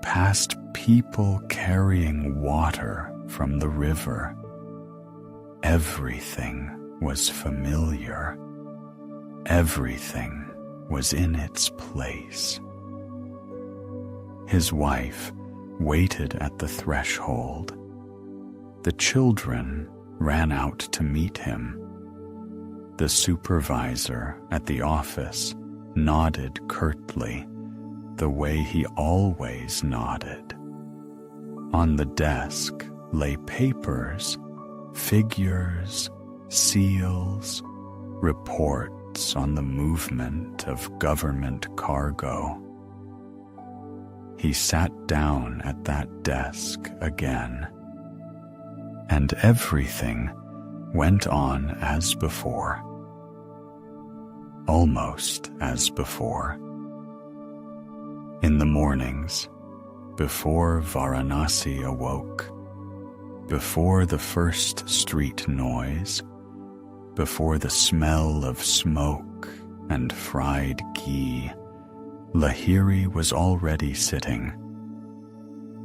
past people carrying water from the river. Everything was familiar. Everything was in its place. His wife waited at the threshold. The children ran out to meet him. The supervisor at the office nodded curtly, the way he always nodded. On the desk lay papers, figures, seals, reports on the movement of government cargo. He sat down at that desk again, and everything went on as before, almost as before. In the mornings, before Varanasi awoke, before the first street noise, before the smell of smoke and fried ghee, Lahiri was already sitting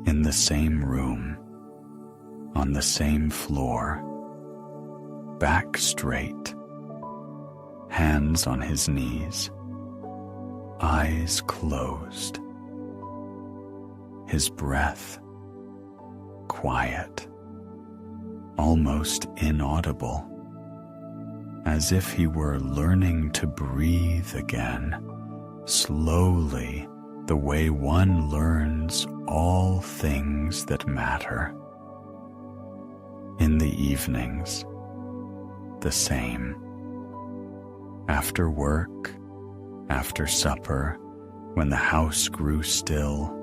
in the same room, on the same floor, back straight, hands on his knees, eyes closed, his breath quiet, almost inaudible, as if he were learning to breathe again, slowly, the way one learns all things that matter. In the evenings, the same. After work, after supper, when the house grew still,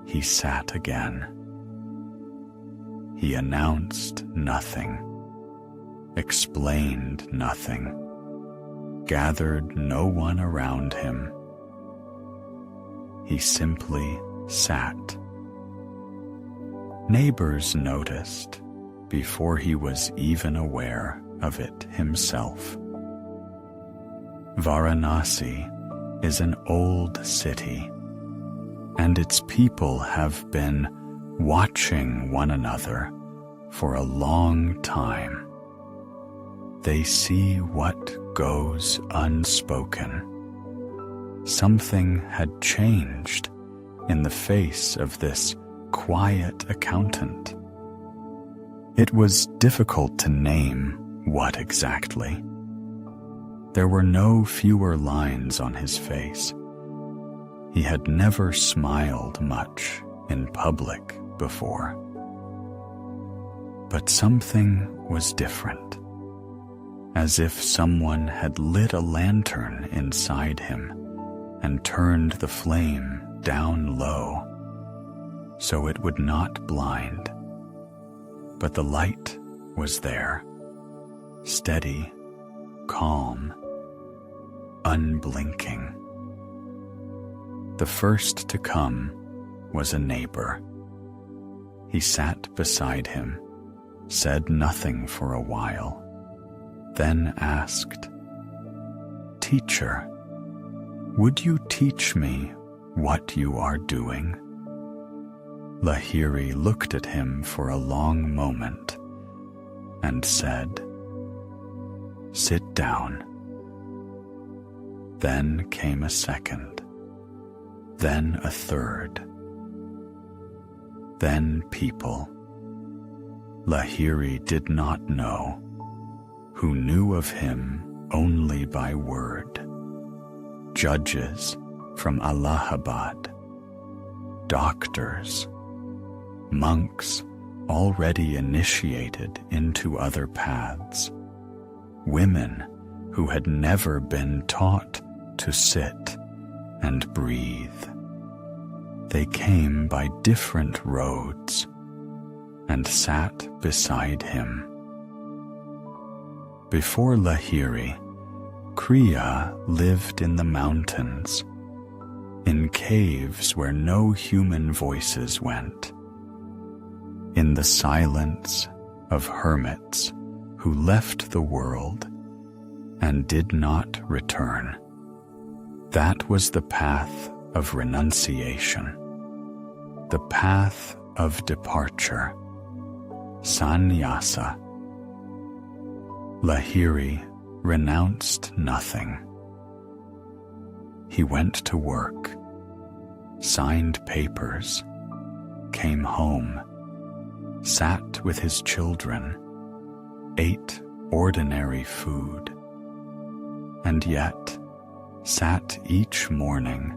he sat again. He announced nothing, explained nothing, gathered no one around him. He simply sat. Neighbors noticed before he was even aware of it himself. Varanasi is an old city, and its people have been watching one another for a long time. They see what goes unspoken. Something had changed in the face of this quiet accountant. It was difficult to name what exactly. There were no fewer lines on his face. He had never smiled much in public before. But something was different, as if someone had lit a lantern inside him and turned the flame down low so it would not blind. But the light was there, steady, calm, unblinking. The first to come was a neighbor. He sat beside him, said nothing for a while, then asked, "Teacher, would you teach me what you are doing?" Lahiri looked at him for a long moment and said, "Sit down." Then came a second, then a third, then people. Lahiri did not know, who knew of him only by word. Judges from Allahabad, doctors, monks already initiated into other paths, women who had never been taught to sit and breathe. They came by different roads and sat beside him. Before Lahiri, Kriya lived in the mountains, in caves where no human voices went, in the silence of hermits who left the world and did not return. That was the path of renunciation, the path of departure, sannyasa. Lahiri renounced nothing. He went to work, signed papers, came home, sat with his children, ate ordinary food, and yet sat each morning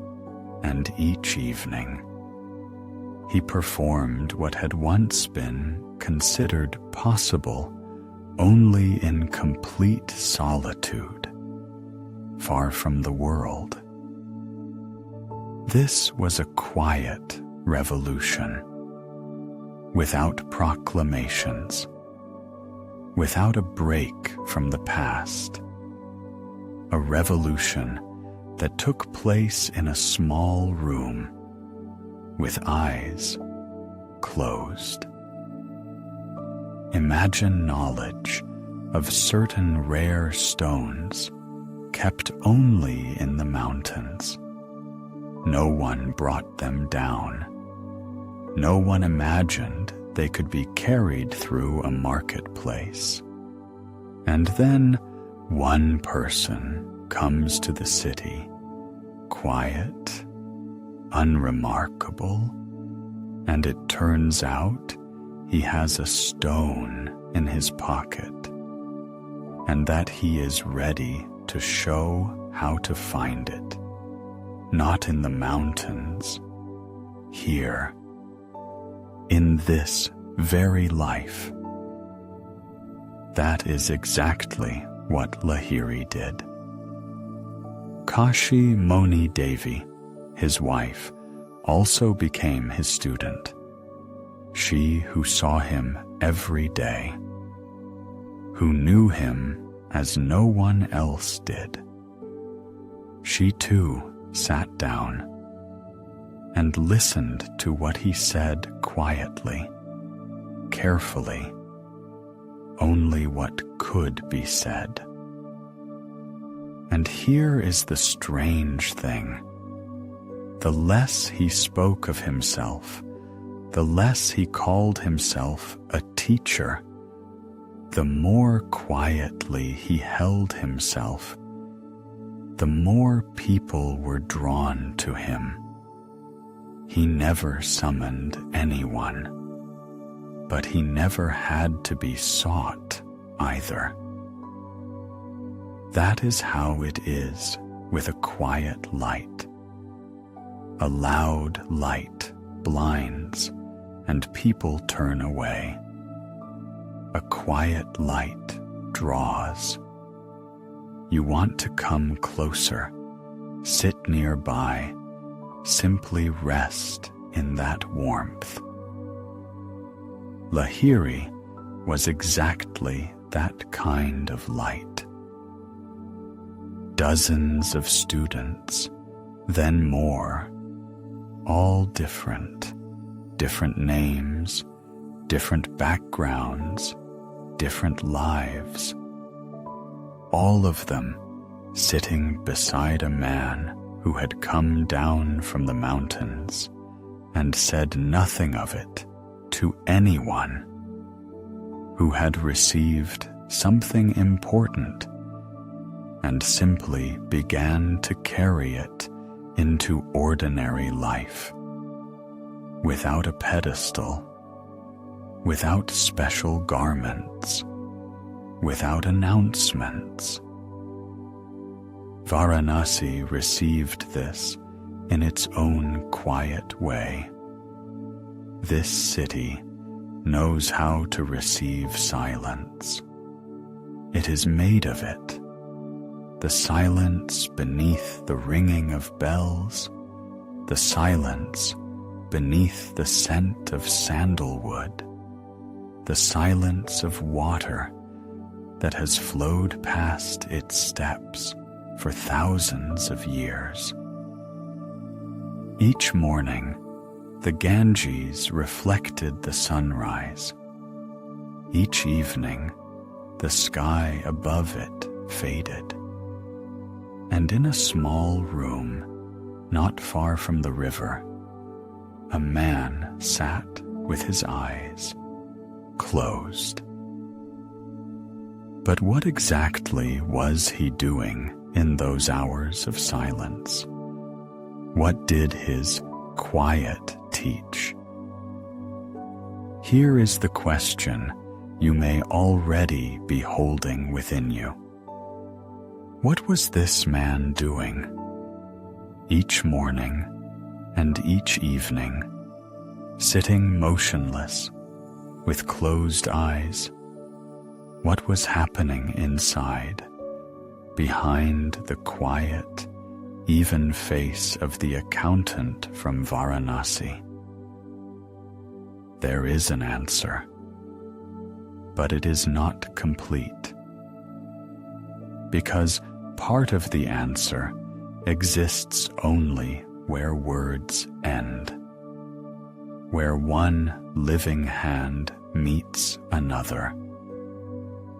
and each evening. He performed what had once been considered possible only in complete solitude, far from the world. This was a quiet revolution, without proclamations, without a break from the past, a revolution that took place in a small room, with eyes closed. Imagine knowledge of certain rare stones kept only in the mountains. No one brought them down. No one imagined they could be carried through a marketplace. And then one person comes to the city, quiet, unremarkable, and it turns out he has a stone in his pocket, and that he is ready to show how to find it, not in the mountains, here, in this very life. That is exactly what Lahiri did. Kashi Moni Devi, his wife, also became his student. She who saw him every day, who knew him as no one else did. She too sat down and listened to what he said quietly, carefully, only what could be said. And here is the strange thing. The less he spoke of himself, the less he called himself a teacher, the more quietly he held himself, the more people were drawn to him. He never summoned anyone, but he never had to be sought either. That is how it is with a quiet light. A loud light blinds and people turn away. A quiet light draws. You want to come closer, sit nearby, simply rest in that warmth. Lahiri was exactly that kind of light. Dozens of students, then more, all different names, different backgrounds, different lives. All of them sitting beside a man who had come down from the mountains and said nothing of it to anyone, who had received something important and simply began to carry it into ordinary life, without a pedestal, without special garments, without announcements. Varanasi received this in its own quiet way. This city knows how to receive silence. It is made of it. The silence beneath the ringing of bells, the silence beneath the scent of sandalwood, the silence of water that has flowed past its steps for thousands of years. Each morning, the Ganges reflected the sunrise. Each evening, the sky above it faded. And in a small room, not far from the river, a man sat with his eyes closed. But what exactly was he doing in those hours of silence? What did his quiet teach? Here is the question you may already be holding within you. What was this man doing? Each morning and each evening, sitting motionless, with closed eyes, what was happening inside, behind the quiet, even face of the accountant from Varanasi? There is an answer, but it is not complete, because part of the answer exists only where words end, where one living hand meets another,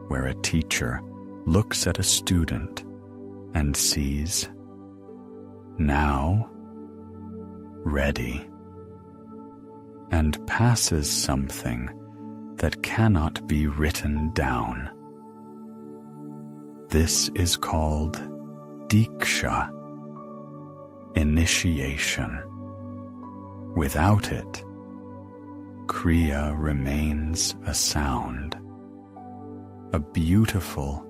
where a teacher looks at a student and sees, now ready, and passes something that cannot be written down. This is called Diksha, initiation. Without it, Kriya remains a sound, a beautiful,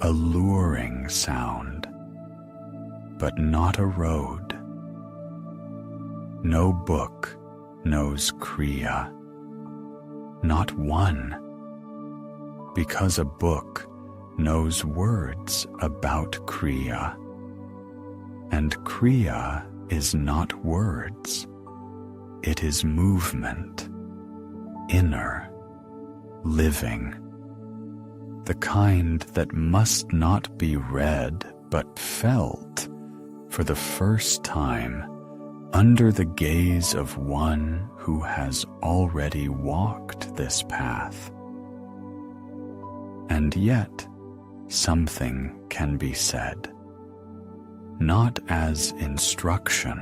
alluring sound, but not a road. No book knows Kriya, not one, because a book knows words about Kriya, and Kriya is not words. It is movement, inner, living, the kind that must not be read but felt for the first time under the gaze of one who has already walked this path. And yet, something can be said, not as instruction,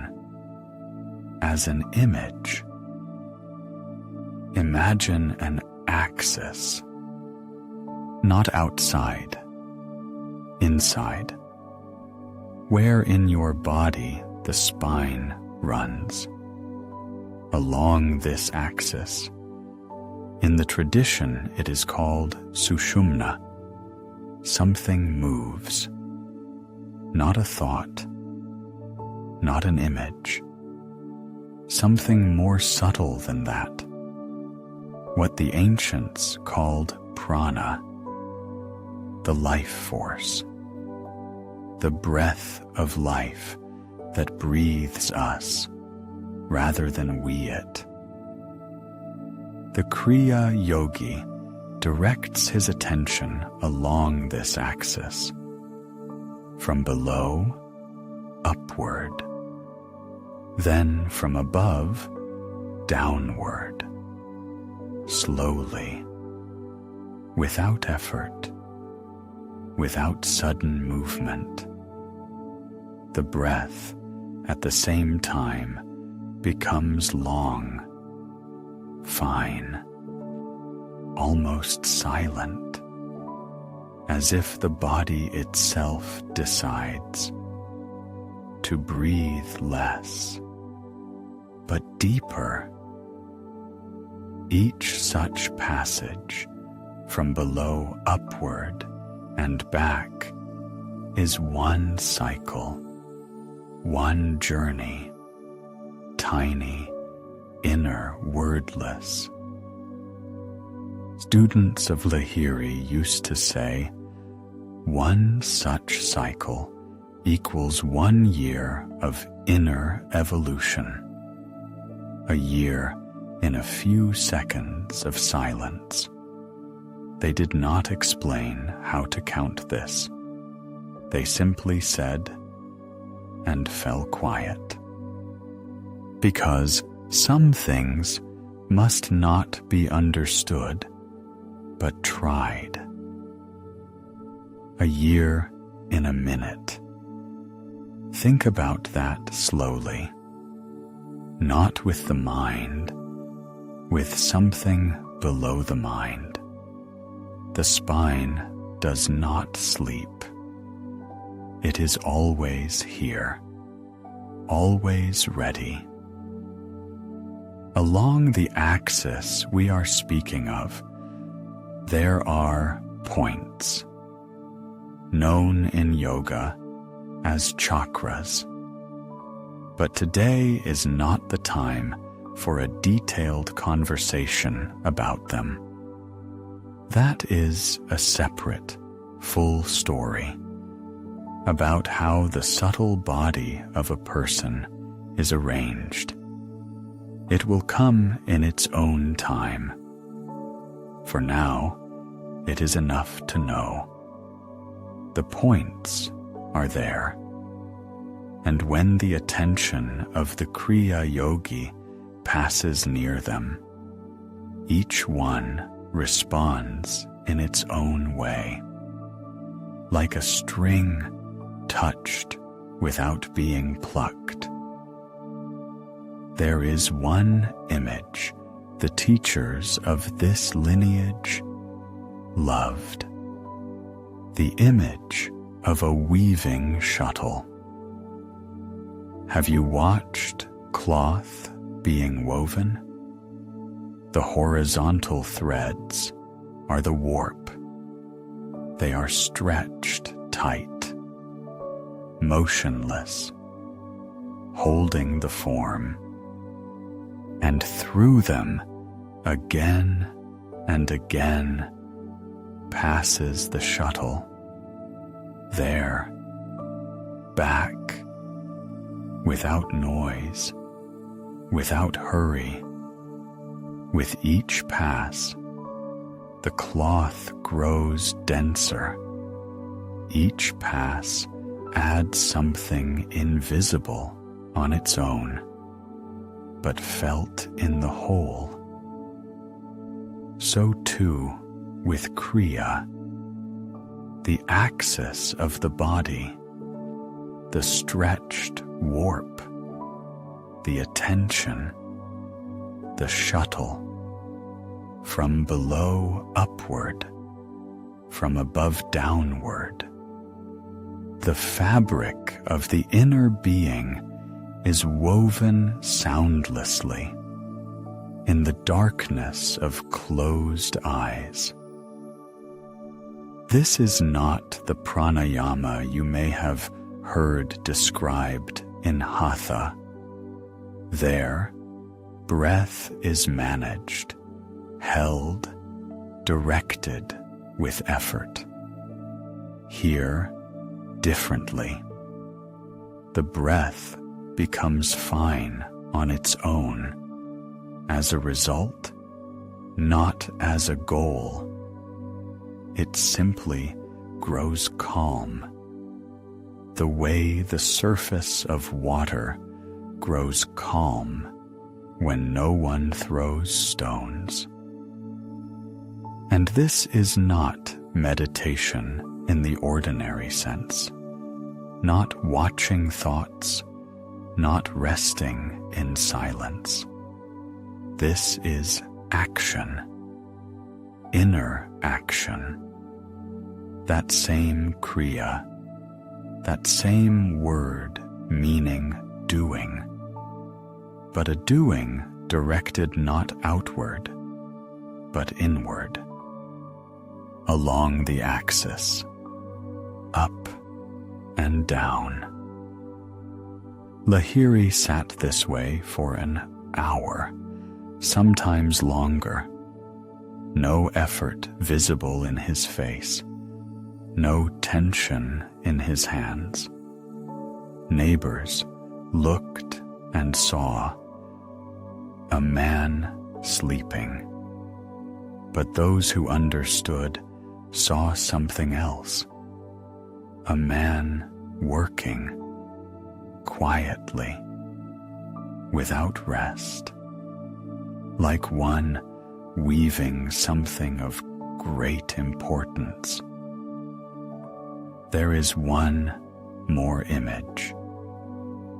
as an image. Imagine an axis, not outside, inside, where in your body the spine runs. Along this axis, in the tradition it is called Sushumna, something moves, not a thought, not an image, something more subtle than that, what the ancients called prana, the life force, the breath of life that breathes us rather than we it. The Kriya Yogi directs his attention along this axis, from below upward, then from above downward, slowly, without effort, without sudden movement. The breath at the same time becomes long, fine, almost silent, as if the body itself decides to breathe less, but deeper. Each such passage from below upward and back is one cycle, one journey, tiny, inner, wordless. Students of Lahiri used to say, one such cycle equals 1 year of inner evolution, a year in a few seconds of silence. They did not explain how to count this. They simply said, and fell quiet. Because some things must not be understood, but tried. A year in a minute. Think about that slowly. Not with the mind, with something below the mind. The spine does not sleep. It is always here, always ready. Along the axis we are speaking of, there are points, known in yoga as chakras. But today is not the time for a detailed conversation about them. That is a separate, full story about how the subtle body of a person is arranged. It will come in its own time. For now, it is enough to know. The points are there, and when the attention of the Kriya Yogi passes near them, each one responds in its own way, like a string touched without being plucked. There is one image the teachers of this lineage loved, the image of a weaving shuttle. Have you watched cloth being woven? The horizontal threads are the warp. They are stretched tight, motionless, holding the form, and through them, again and again, passes the shuttle. There, back, without noise, without hurry. With each pass, the cloth grows denser. Each pass adds something invisible on its own, but felt in the whole. So too with Kriya, the axis of the body, the stretched warp, the attention, the shuttle, from below upward, from above downward. The fabric of the inner being is woven soundlessly in the darkness of closed eyes. This is not the pranayama you may have heard described in Hatha. There, breath is managed, held, directed with effort. Here, differently. The breath becomes fine on its own, as a result, not as a goal. It simply grows calm, the way the surface of water grows calm when no one throws stones. And this is not meditation in the ordinary sense, not watching thoughts, not resting in silence. This is action, inner action, that same Kriya, that same word meaning doing, but a doing directed not outward, but inward, along the axis, up and down. Lahiri sat this way for an hour, sometimes longer. No effort visible in his face, no tension in his hands. Neighbors looked and saw a man sleeping, but those who understood saw something else. A man working quietly, without rest, like one weaving something of great importance. There is one more image,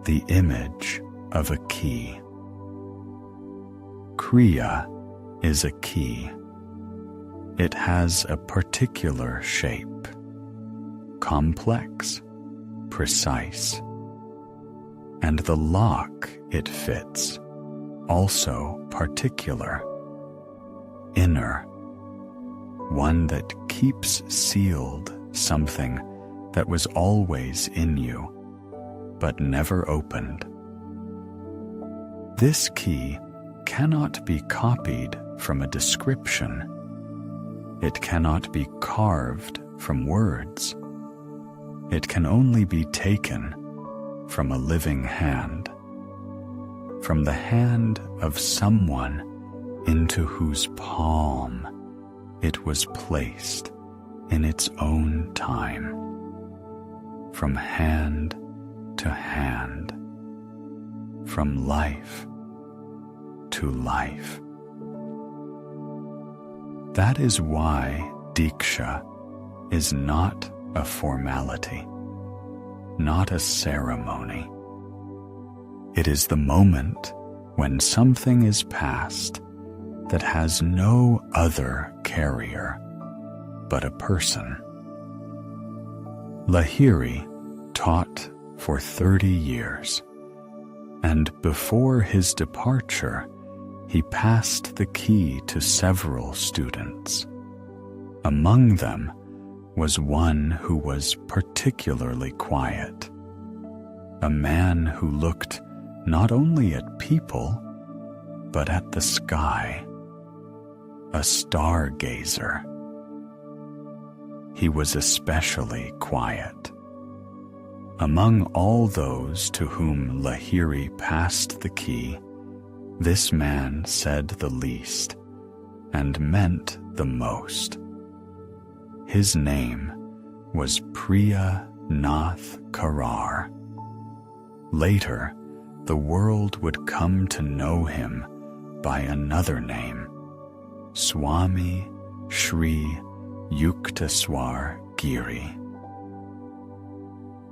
the image of a key. Kriya is a key. It has a particular shape, complex, precise, and the lock it fits, also particular, inner, one that keeps sealed something that was always in you, but never opened. This key cannot be copied from a description. It cannot be carved from words. It can only be taken from a living hand, from the hand of someone into whose palm it was placed in its own time, from hand to hand, from life to life. That is why Diksha is not a formality, not a ceremony. It is the moment when something is passed that has no other carrier but a person. Lahiri taught for 30 years, and before his departure, he passed the key to several students. Among them was one who was particularly quiet, a man who looked not only at people, but at the sky, a stargazer. He was especially quiet. Among all those to whom Lahiri passed the key, this man said the least and meant the most. His name was Priya Nath Karar. Later, the world would come to know him by another name, Swami Sri Yukteswar Giri.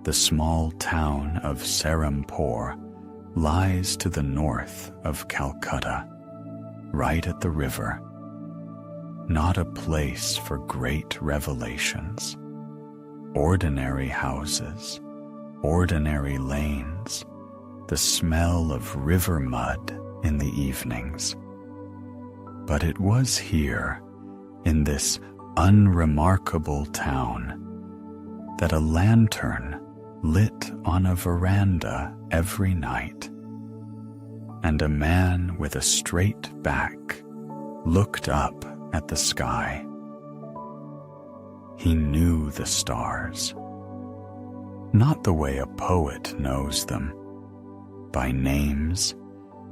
The small town of Serampore lies to the north of Calcutta, right at the river. Not a place for great revelations. Ordinary houses, ordinary lanes, the smell of river mud in the evenings. But it was here, in this unremarkable town, that a lantern lit on a veranda every night, and a man with a straight back looked up at the sky. He knew the stars, not the way a poet knows them, by names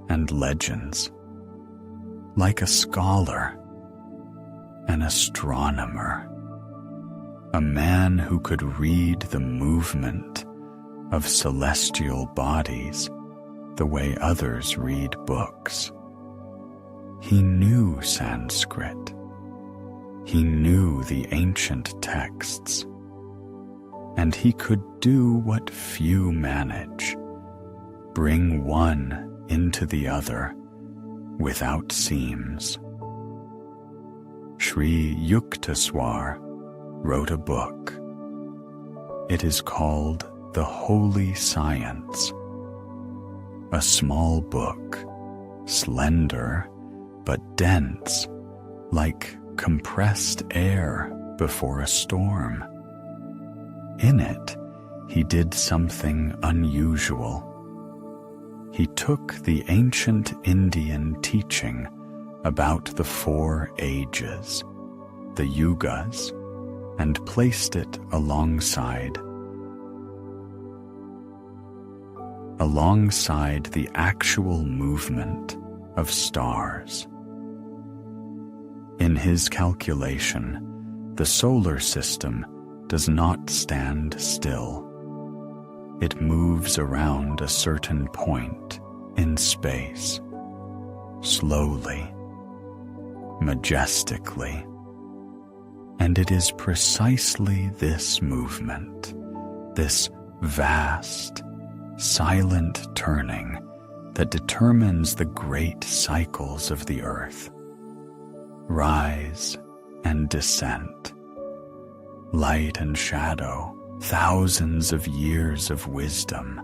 and legends, like a scholar, an astronomer, a man who could read the movement of celestial bodies the way others read books. He knew Sanskrit. He knew the ancient texts, and he could do what few manage, bring one into the other without seams. Sri Yukteswar wrote a book. It is called The Holy Science. A small book, slender but dense, like compressed air before a storm. In it, he did something unusual. He took the ancient Indian teaching about the 4 ages, the yugas, and placed it alongside the actual movement of stars. In his calculation, the solar system does not stand still. It moves around a certain point in space, slowly, majestically. And it is precisely this movement, this vast, silent turning, that determines the great cycles of the earth. Rise and descent, light and shadow, thousands of years of wisdom,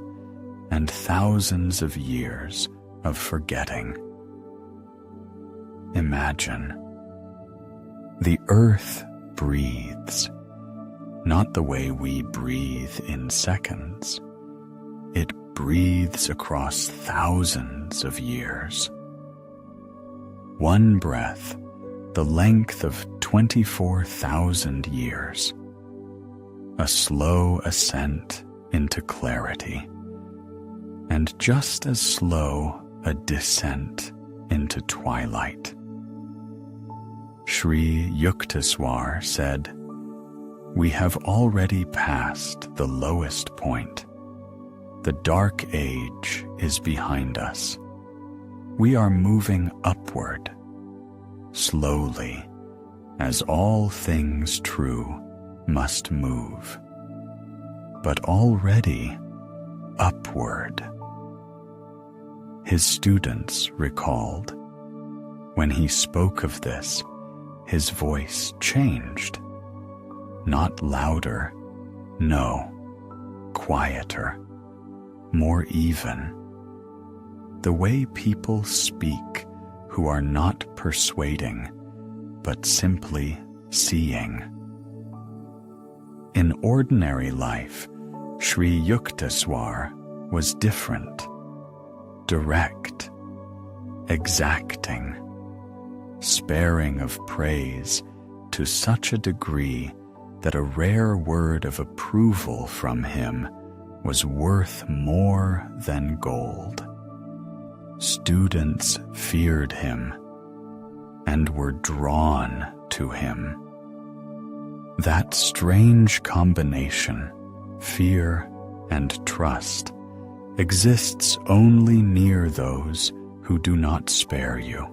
and thousands of years of forgetting. Imagine. The earth breathes, not the way we breathe in seconds. It breathes across thousands of years. One breath, the length of 24,000 years. A slow ascent into clarity, and just as slow a descent into twilight. Sri Yukteswar said, "We have already passed the lowest point. The dark age is behind us. We are moving upward, slowly, as all things true must move, but already upward." His students recalled. When he spoke of this, his voice changed. Not louder, no, quieter, more even. The way people speak who are not persuading, but simply seeing. In ordinary life, Sri Yukteswar was different, direct, exacting, sparing of praise to such a degree that a rare word of approval from him was worth more than gold. Students feared him and were drawn to him. That strange combination, fear and trust, exists only near those who do not spare you,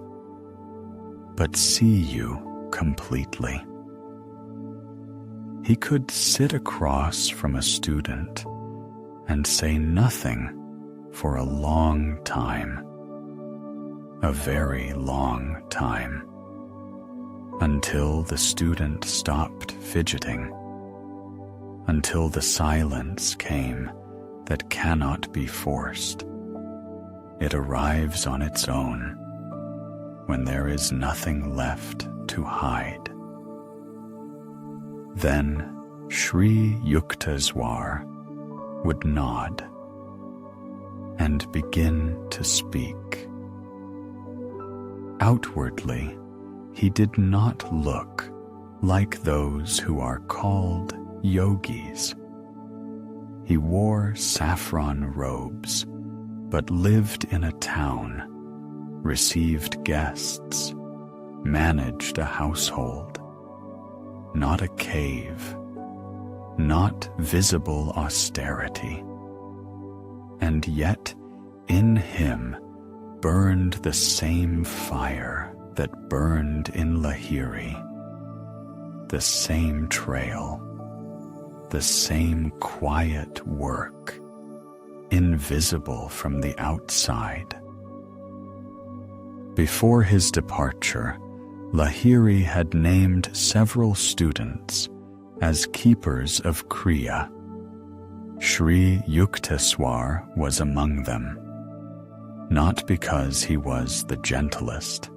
but see you completely. He could sit across from a student and say nothing for a long time, a very long time, until the student stopped fidgeting, until the silence came that cannot be forced. It arrives on its own when there is nothing left to hide. Then Sri Yukteswar would nod and begin to speak. Outwardly, he did not look like those who are called yogis. He wore saffron robes, but lived in a town, received guests, managed a household. Not a cave, not visible austerity. And yet, in him burned the same fire that burned in Lahiri, the same trail, the same quiet work, invisible from the outside. Before his departure, Lahiri had named several students as keepers of Kriya. Sri Yukteswar was among them, not because he was the gentlest,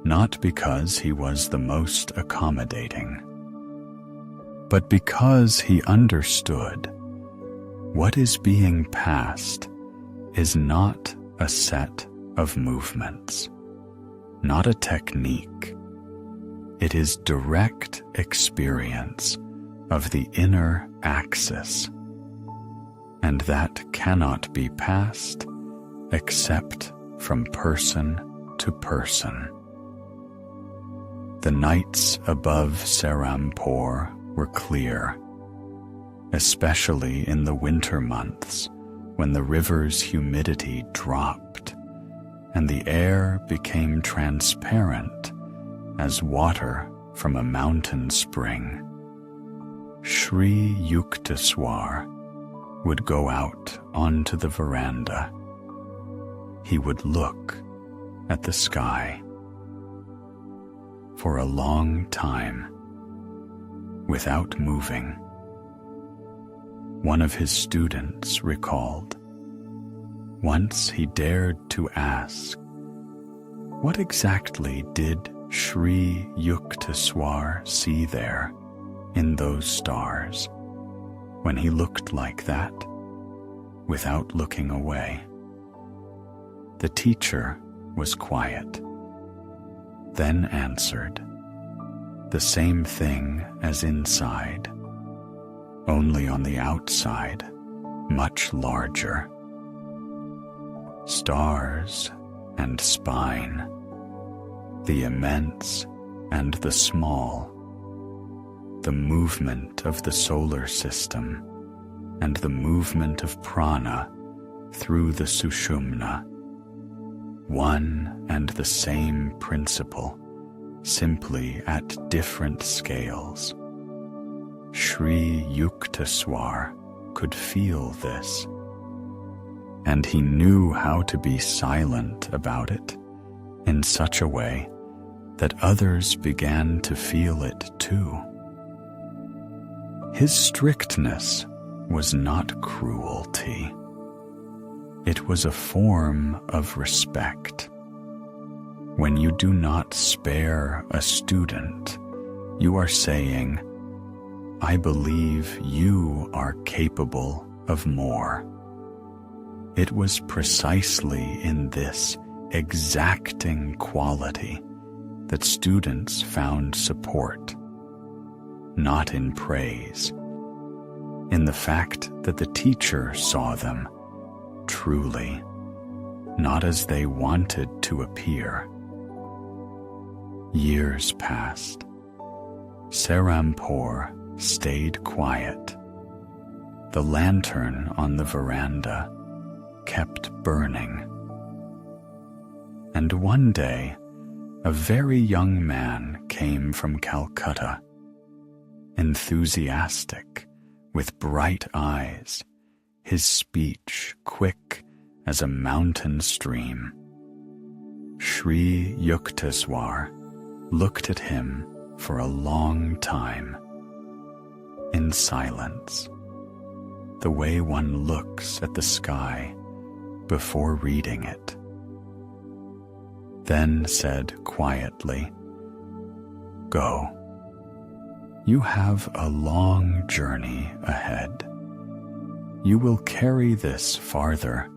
not because he was the most accommodating, but because he understood what is being passed is not a set of movements, not a technique. It is direct experience of the inner axis, and that cannot be passed except from person to person. The nights above Serampore were clear, especially in the winter months when the river's humidity dropped and the air became transparent as water from a mountain spring. Sri Yukteswar would go out onto the veranda. He would look at the sky for a long time without moving. One of his students recalled. Once he dared to ask, what exactly did Sri Yukteswar see there in those stars when he looked like that, without looking away? The teacher was quiet, then answered, the same thing as inside, only on the outside, much larger. Stars and spine, the immense and the small, the movement of the solar system and the movement of prana through the sushumna, one and the same principle, simply at different scales. Sri Yukteswar could feel this, and he knew how to be silent about it in such a way that others began to feel it too. His strictness was not cruelty. It was a form of respect. When you do not spare a student, you are saying, I believe you are capable of more. It was precisely in this exacting quality that students found support, not in praise, in the fact that the teacher saw them truly, not as they wanted to appear. Years passed. Serampore stayed quiet. The lantern on the veranda kept burning. And one day, a very young man came from Calcutta, enthusiastic, with bright eyes, his speech quick as a mountain stream. Sri Yukteswar looked at him for a long time, in silence, the way one looks at the sky before reading it. Then said quietly, Go. You have a long journey ahead. You will carry this farther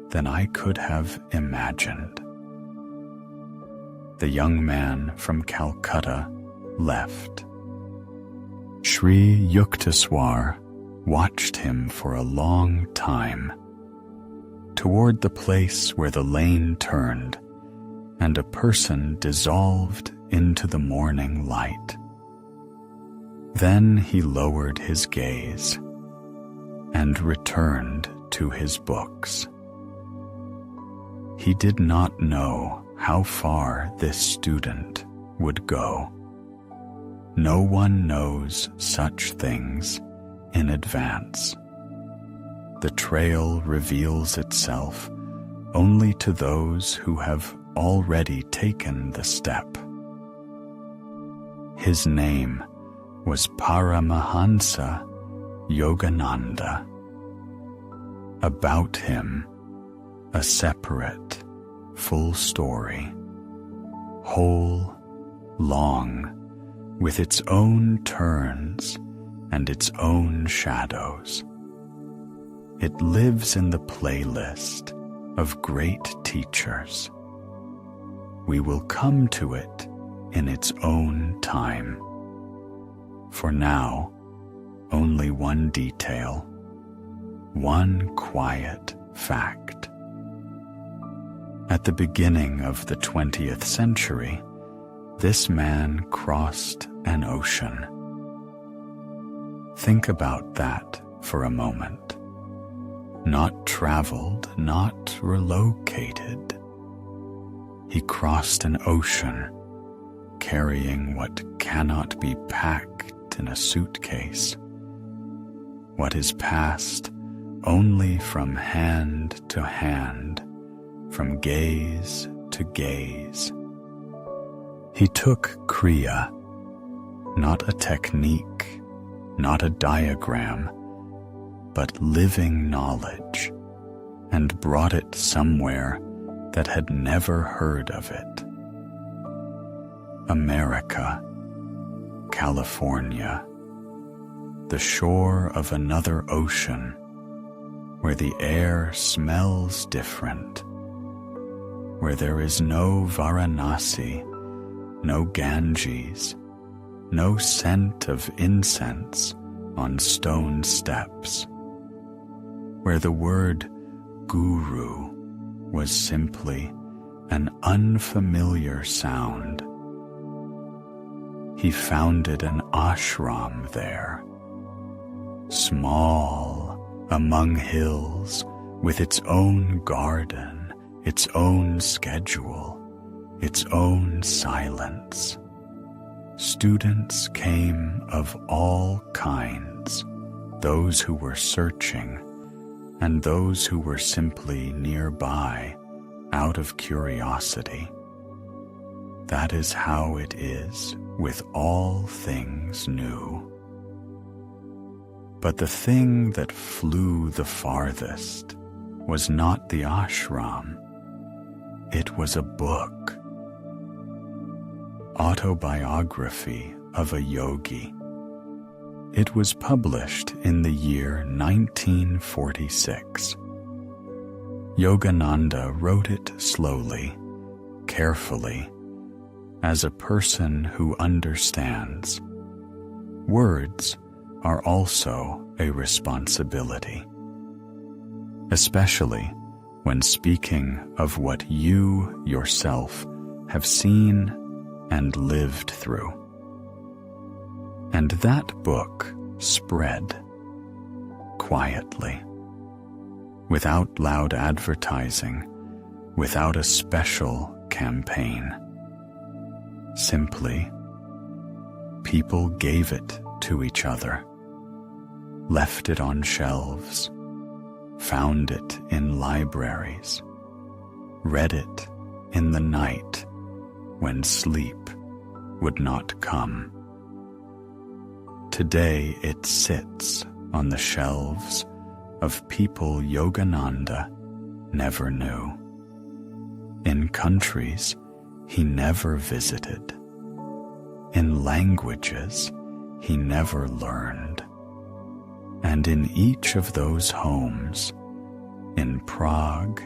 than I could have imagined. The young man from Calcutta left. Sri Yukteswar watched him for a long time, toward the place where the lane turned and a person dissolved into the morning light. Then he lowered his gaze and returned to his books. He did not know how far this student would go. No one knows such things in advance. The trail reveals itself only to those who have already taken the step. His name was Paramahansa Yogananda. About him, a separate, full story, whole, long, with its own turns and its own shadows. It lives in the playlist of great teachers. We will come to it in its own time. For now, only one detail, one quiet fact. At the beginning of the 20th century, this man crossed an ocean. Think about that for a moment. Not traveled, not relocated. He crossed an ocean, carrying what cannot be packed in a suitcase, what is passed only from hand to hand, from gaze to gaze. He took Kriya, not a technique, not a diagram, but living knowledge, and brought it somewhere that had never heard of it. America, California, the shore of another ocean, where the air smells different, where there is no Varanasi, no Ganges, no scent of incense on stone steps, where the word guru was simply an unfamiliar sound. He founded an ashram there, small among hills, with its own garden, its own schedule, its own silence. Students came of all kinds, those who were searching and those who were simply nearby out of curiosity. That is how it is with all things new. But the thing that flew the farthest was not the ashram. It was a book. Autobiography of a Yogi. It was published in the year 1946. Yogananda wrote it slowly, carefully, as a person who understands. Words are also a responsibility, especially when speaking of what you yourself have seen and lived through. And that book spread quietly, without loud advertising, without a special campaign. Simply, people gave it to each other, left it on shelves, found it in libraries, read it in the night when sleep would not come. Today it sits on the shelves of people Yogananda never knew, in countries he never visited, in languages he never learned, and in each of those homes, in Prague,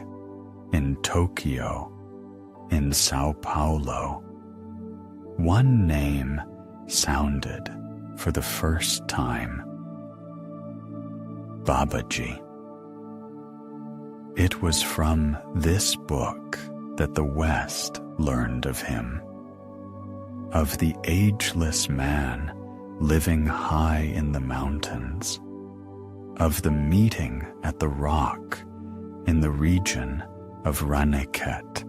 in Tokyo, in Sao Paulo, one name sounded for the first time: Babaji. It was from this book that the West learned of him, of the ageless man living high in the mountains, of the meeting at the rock in the region of Raniket,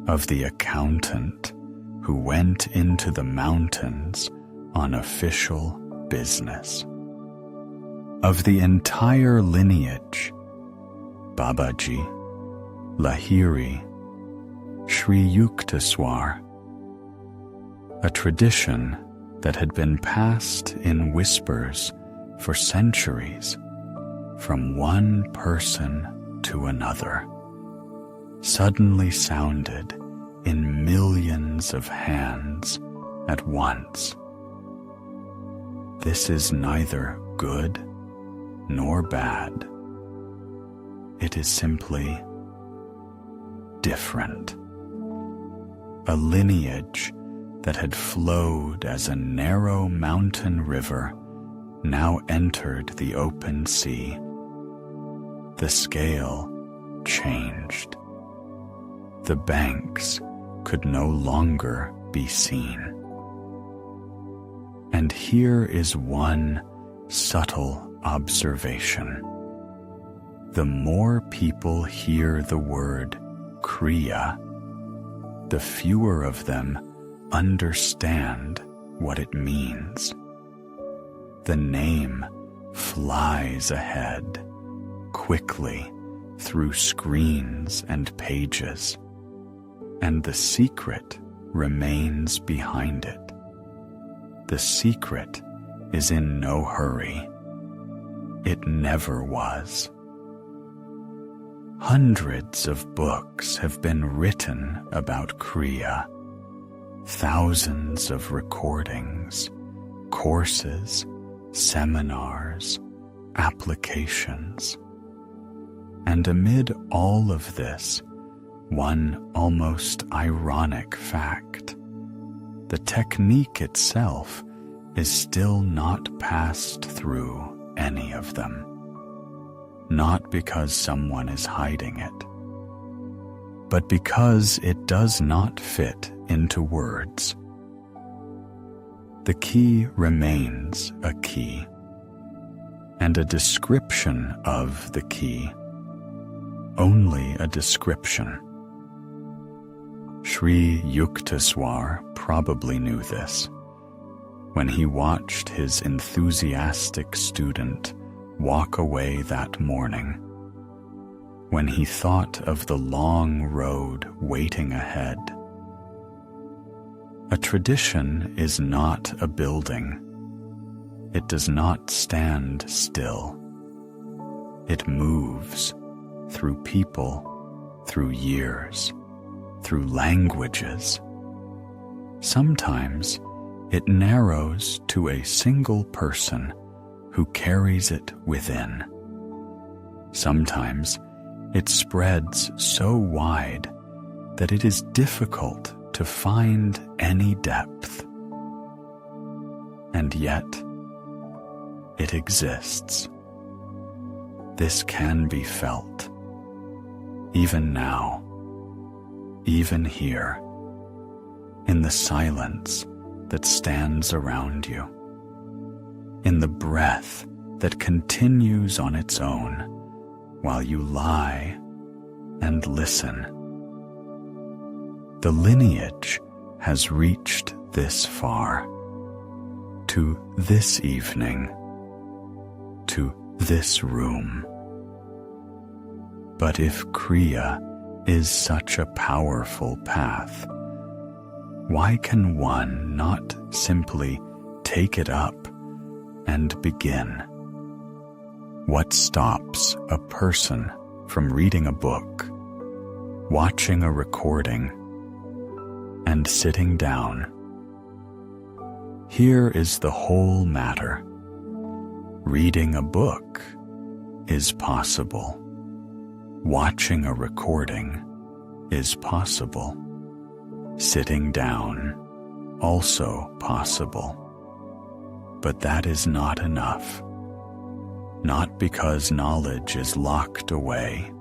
of the accountant who went into the mountains on official business, of the entire lineage: Babaji, Lahiri, Sri Yukteswar, a tradition that had been passed in whispers for centuries from one person to another suddenly sounded in millions of hands at once. This is neither good nor bad. It is simply different. A lineage that had flowed as a narrow mountain river now entered the open sea. The scale changed. The banks could no longer be seen. And here is one subtle observation. The more people hear the word Kriya, the fewer of them understand what it means. The name flies ahead, quickly through screens and pages, and the secret remains behind it. The secret is in no hurry. It never was. Hundreds of books have been written about Kriya, thousands of recordings, courses, seminars, applications. And amid all of this, one almost ironic fact: the technique itself is still not passed through any of them. Not because someone is hiding it, but because it does not fit into words. The key remains a key, and a description of the key, only a description. Sri Yukteswar probably knew this when he watched his enthusiastic student walk away that morning, when he thought of the long road waiting ahead. A tradition is not a building. It does not stand still. It moves through people, through years, through languages. Sometimes it narrows to a single person who carries it within. Sometimes it spreads so wide that it is difficult to find any depth. And yet, it exists. This can be felt, even now, even here, in the silence that stands around you, in the breath that continues on its own while you lie and listen. The lineage has reached this far, to this evening, to this room. But if Kriya is such a powerful path, why can one not simply take it up and begin? What stops a person from reading a book, watching a recording, and sitting down? Here is the whole matter. Reading a book is possible. Watching a recording is possible. Sitting down, also possible. But that is not enough. Not because knowledge is locked away,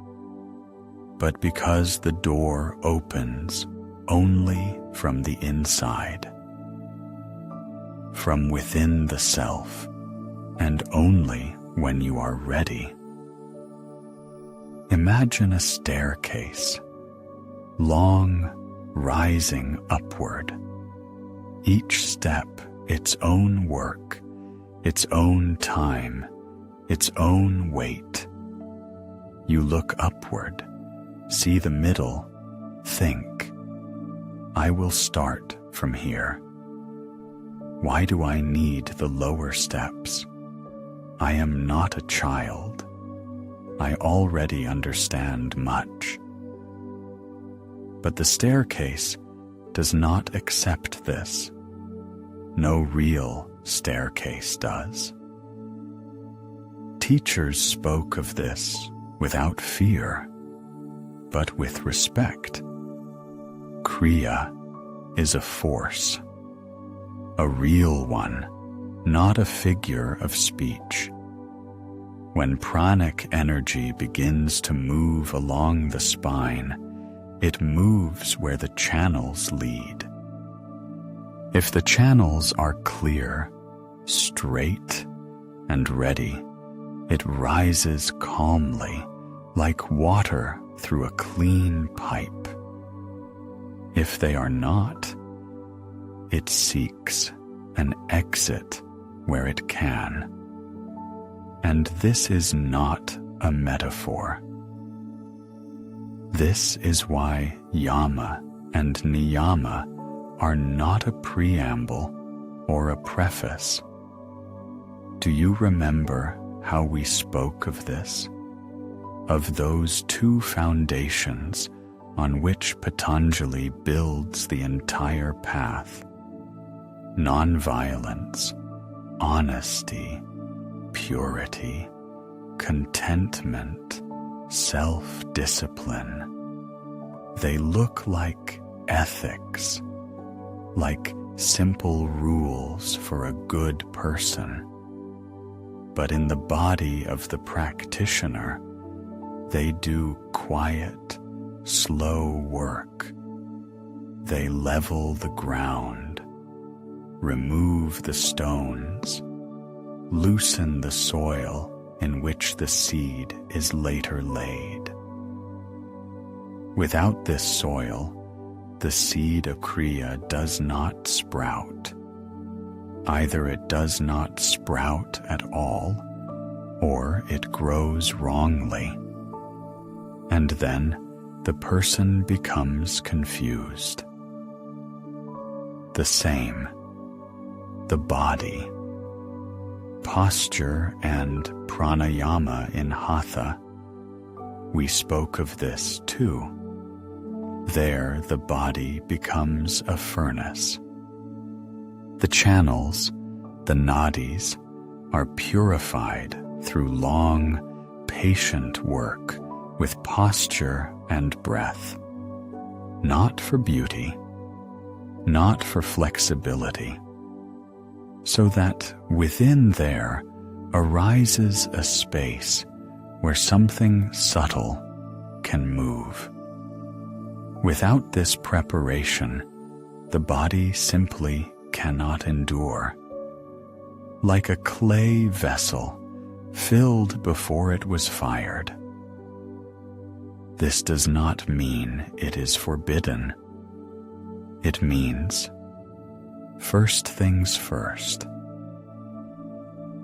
but because the door opens only from the inside, from within the self, and only when you are ready. Imagine a staircase, long, rising upward, each step its own work, its own time, its own weight. You look upward, see the middle, think, I will start from here. Why do I need the lower steps? I am not a child. I already understand much. But the staircase does not accept this. No real staircase does. Teachers spoke of this without fear, but with respect. Kriya is a force, a real one, not a figure of speech. When pranic energy begins to move along the spine, it moves where the channels lead. If the channels are clear, straight, and ready, it rises calmly, like water through a clean pipe. If they are not, it seeks an exit where it can. And this is not a metaphor. This is why yama and niyama are not a preamble or a preface. Do you remember how we spoke of this? Of those two foundations on which Patanjali builds the entire path: non-violence, honesty, purity, contentment, self-discipline. They look like ethics, like simple rules for a good person. But in the body of the practitioner, they do quiet, slow work. They level the ground, remove the stones, loosen the soil in which the seed is later laid. Without this soil, the seed of Kriya does not sprout. Either it does not sprout at all, or it grows wrongly. And then the person becomes confused. The same, the body, posture and pranayama in hatha. We spoke of this too. There the body becomes a furnace. The channels, the nadis, are purified through long, patient work with posture and breath, not for beauty, not for flexibility, so that within there arises a space where something subtle can move. Without this preparation, the body simply cannot endure. Like a clay vessel filled before it was fired. This does not mean it is forbidden. It means first things first.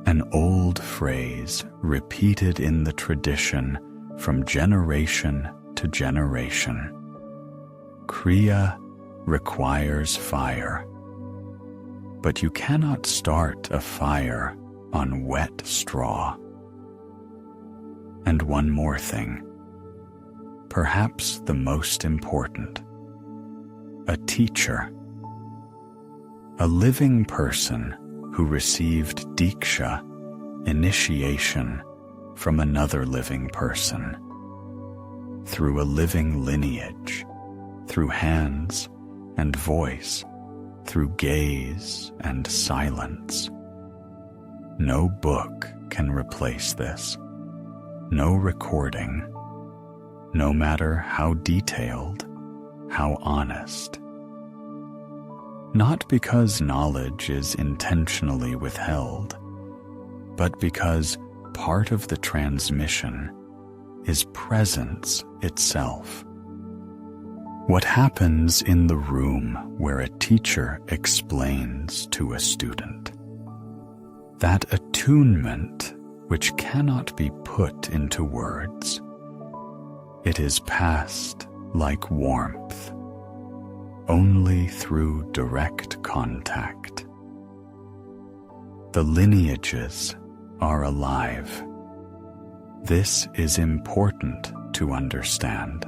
An old phrase repeated in the tradition from generation to generation. Kriya requires fire. But you cannot start a fire on wet straw. And one more thing, perhaps the most important: a teacher. A living person who received diksha, initiation, from another living person. Through a living lineage, through hands and voice, through gaze and silence. No book can replace this. No recording, no matter how detailed, how honest. Not because knowledge is intentionally withheld, but because part of the transmission is presence itself. What happens in the room where a teacher explains to a student? That attunement which cannot be put into words. It is passed like warmth, only through direct contact. The lineages are alive. This is important to understand.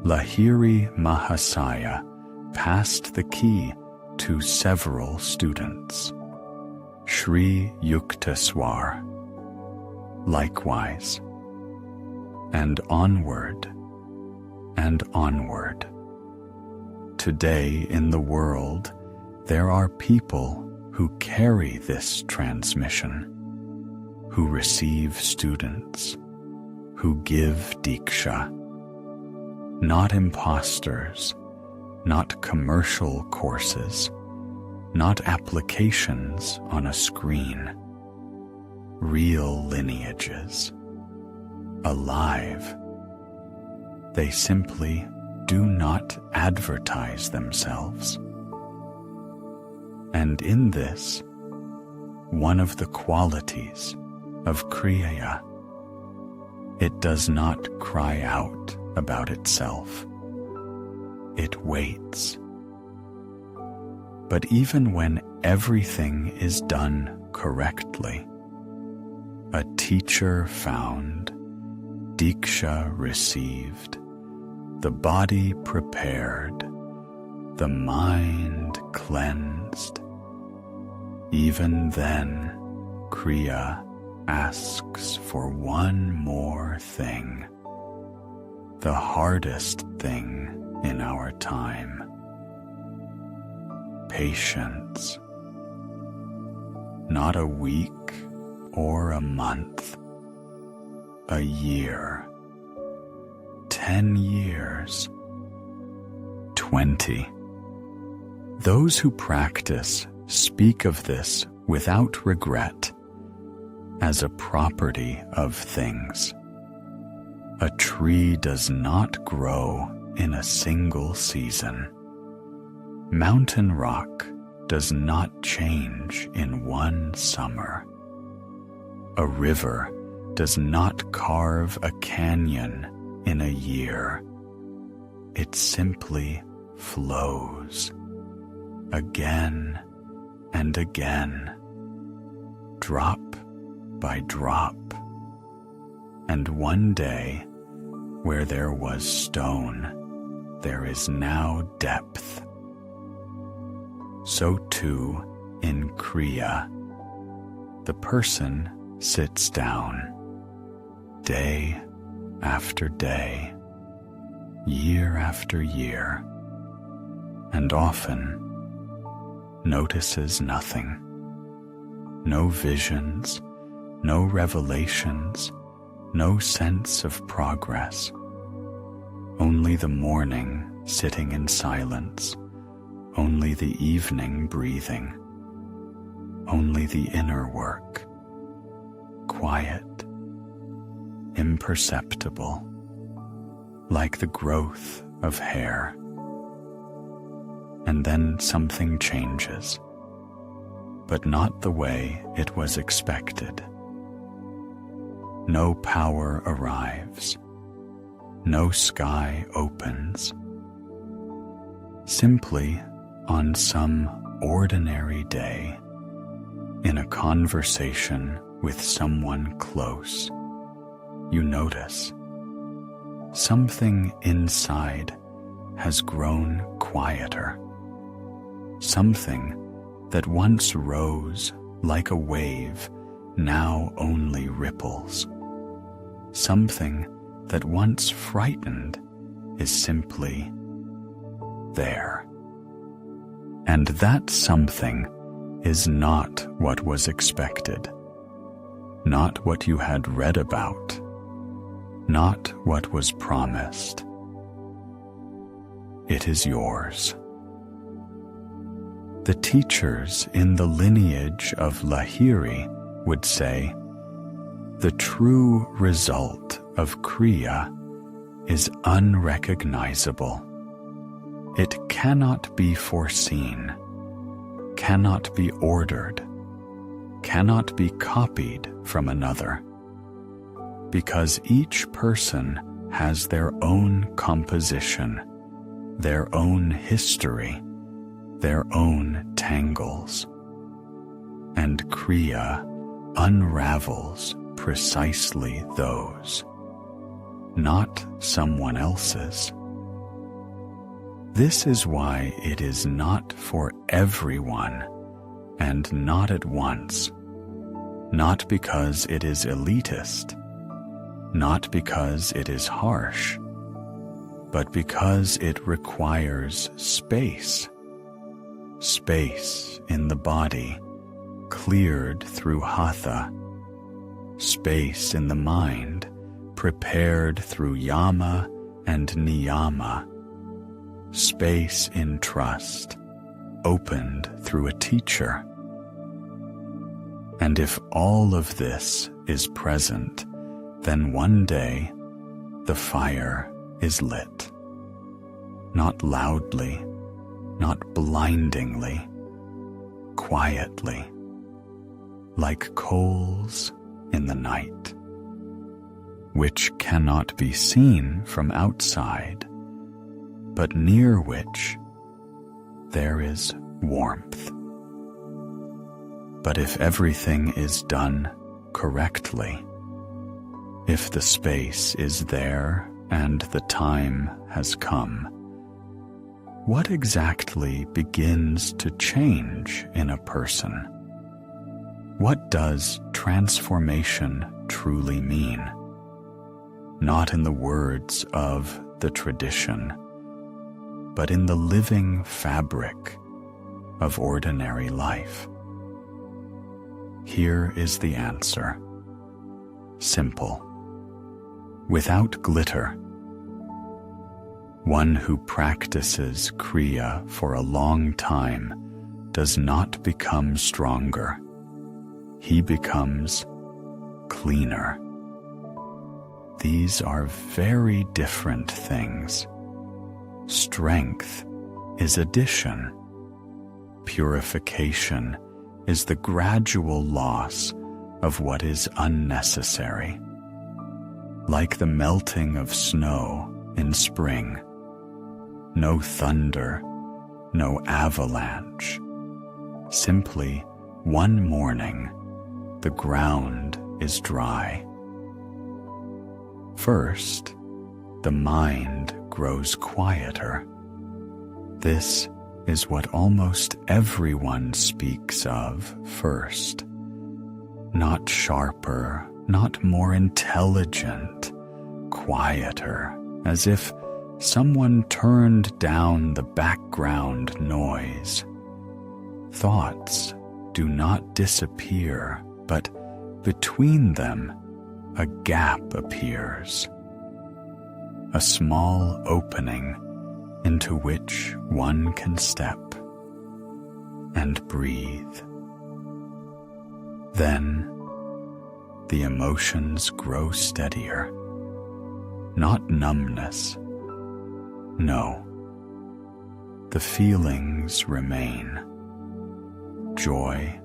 Lahiri Mahasaya passed the key to several students. Sri Yukteswar, likewise, and onward and onward. Today in the world, there are people who carry this transmission, who receive students, who give diksha. Not impostors, not commercial courses, not applications on a screen. Real lineages, alive. They simply do not advertise themselves. And in this, one of the qualities of Kriya, it does not cry out about itself. It waits. But even when everything is done correctly, a teacher found, diksha received, the body prepared, the mind cleansed, even then, Kriya asks for one more thing, the hardest thing in our time. Patience. Not a week or a month, a year, 10 years, 20. Those who practice speak of this without regret as a property of things. A tree does not grow in a single season. Mountain rock does not change in one summer. A river does not carve a canyon in a year. It simply flows, again and again, drop by drop. And one day, where there was stone, there is now depth. So too, in Kriya, the person sits down, day after day, year after year, and often notices nothing. No visions, no revelations, no sense of progress. Only the morning sitting in silence, only the evening breathing, only the inner work, quiet, imperceptible, like the growth of hair. And then something changes, but not the way it was expected. No power arrives, no sky opens. Simply, on some ordinary day, in a conversation with someone close, you notice something inside has grown quieter. Something that once rose like a wave now only ripples. Something that once frightened is simply there. And that something is not what was expected, not what you had read about, not what was promised. It is yours. The teachers in the lineage of Lahiri would say, the true result of Kriya is unrecognizable. It cannot be foreseen, cannot be ordered, cannot be copied from another, because each person has their own composition, their own history, their own tangles. and Kriya unravels precisely those, not someone else's. This is why it is not for everyone and not at once, not because it is elitist, not because it is harsh, but because it requires space. Space in the body, cleared through hatha. Space in the mind, prepared through yama and niyama. Space in trust, opened through a teacher. And if all of this is present, then one day the fire is lit. Not loudly, not blindingly, quietly, like coals in the night, which cannot be seen from outside, but near which there is warmth. But if everything is done correctly, if the space is there and the time has come, what exactly begins to change in a person? What does transformation truly mean? Not in the words of the tradition, but in the living fabric of ordinary life. Here is the answer. Simple. Without glitter. One who practices Kriya for a long time does not become stronger. He becomes cleaner. These are very different things. Strength is addition. Purification is the gradual loss of what is unnecessary. Like the melting of snow in spring. No thunder, no avalanche. Simply one morning, the ground is dry. First, the mind grows quieter. This is what almost everyone speaks of first. Not sharper, not more intelligent, quieter, as if someone turned down the background noise. Thoughts do not disappear, but between them a gap appears. A small opening into which one can step and breathe. Then the emotions grow steadier. Not numbness. No. The feelings remain. Joy,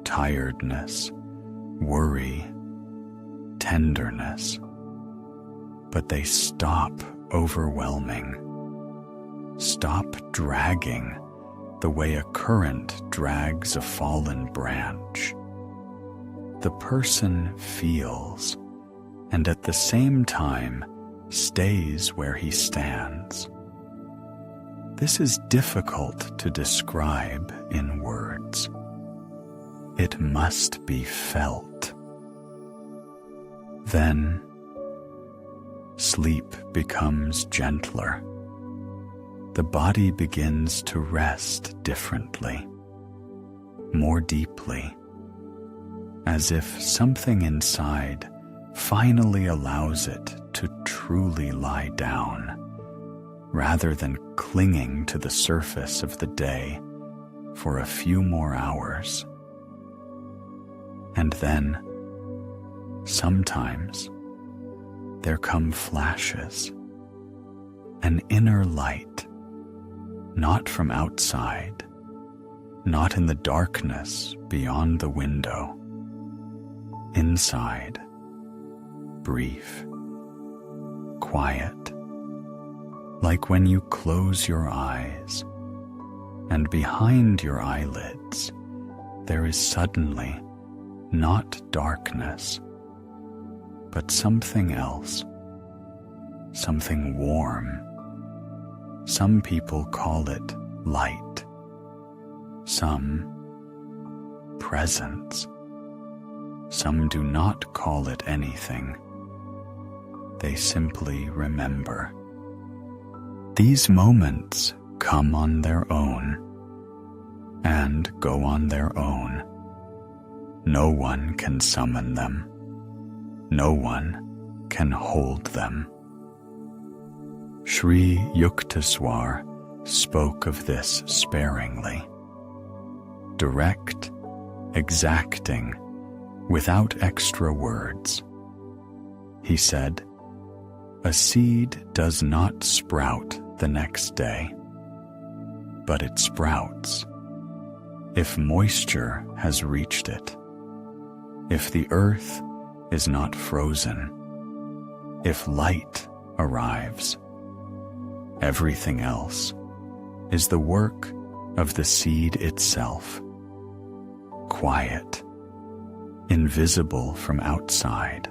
tiredness, worry, tenderness. But they stop overwhelming. Stop dragging the way a current drags a fallen branch. The person feels, and at the same time stays where he stands. This is difficult to describe in words. It must be felt. Then, sleep becomes gentler. The body begins to rest differently, more deeply, as if something inside finally allows it to truly lie down, rather than clinging to the surface of the day for a few more hours. And then, sometimes, there come flashes, an inner light, not from outside, not in the darkness beyond the window. Inside, brief, quiet, like when you close your eyes, and behind your eyelids, there is suddenly not darkness, but something else, something warm. Some people call it light, some presence. Some do not call it anything. They simply remember. These moments come on their own and go on their own. No one can summon them. No one can hold them. Sri Yukteswar spoke of this sparingly. Direct, exacting, without extra words. He said, "A seed does not sprout the next day, but it sprouts if moisture has reached it, if the earth is not frozen, if light arrives. Everything else is the work of the seed itself, quiet, invisible from outside."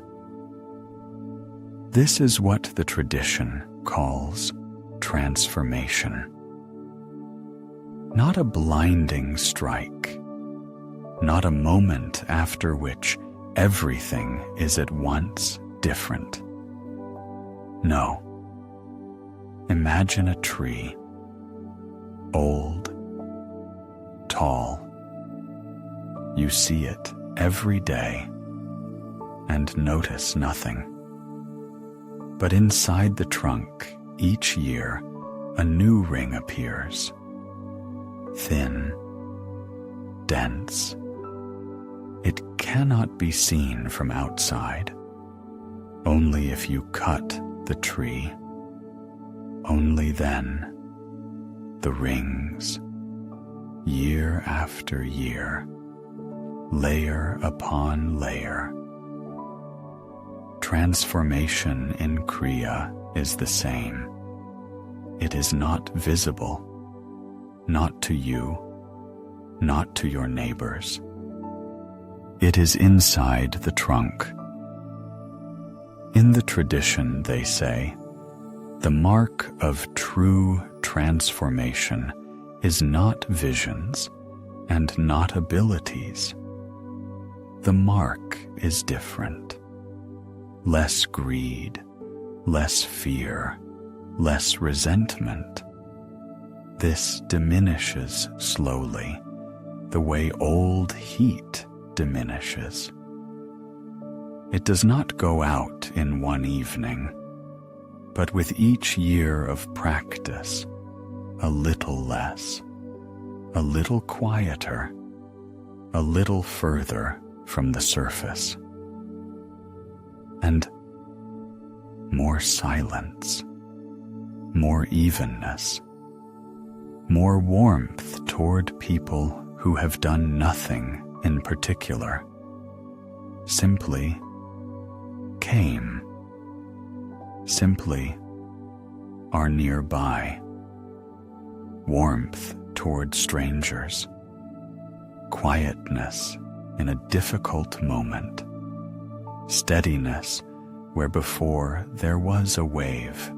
This is what the tradition calls transformation. Not a blinding strike, not a moment after which everything is at once different. No. Imagine a tree, old, tall. You see it every day and notice nothing. But inside the trunk, each year, a new ring appears. Thin, dense. It cannot be seen from outside. Only if you cut the tree. Only then, the rings, year after year, layer upon layer. Transformation in Kriya is the same. It is not visible, not to you, not to your neighbors. It is inside the trunk. In the tradition, they say, the mark of true transformation is not visions and not abilities. The mark is different. Less greed, less fear, less resentment. This diminishes slowly, the way old heat diminishes. It does not go out in one evening, but with each year of practice, a little less, a little quieter, a little further from the surface. And more silence, more evenness, more warmth toward people who have done nothing in particular, simply came, simply are nearby. Warmth toward strangers, quietness in a difficult moment, steadiness where before there was a wave.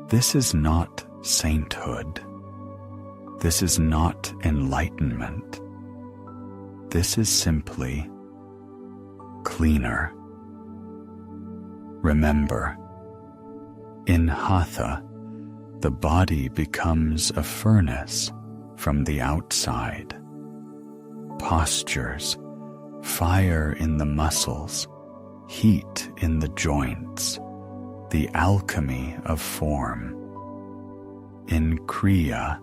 This is not sainthood. This is not enlightenment. This is simply cleaner. Remember, in Hatha, the body becomes a furnace from the outside. Postures, fire in the muscles, heat in the joints, the alchemy of form. In Kriya,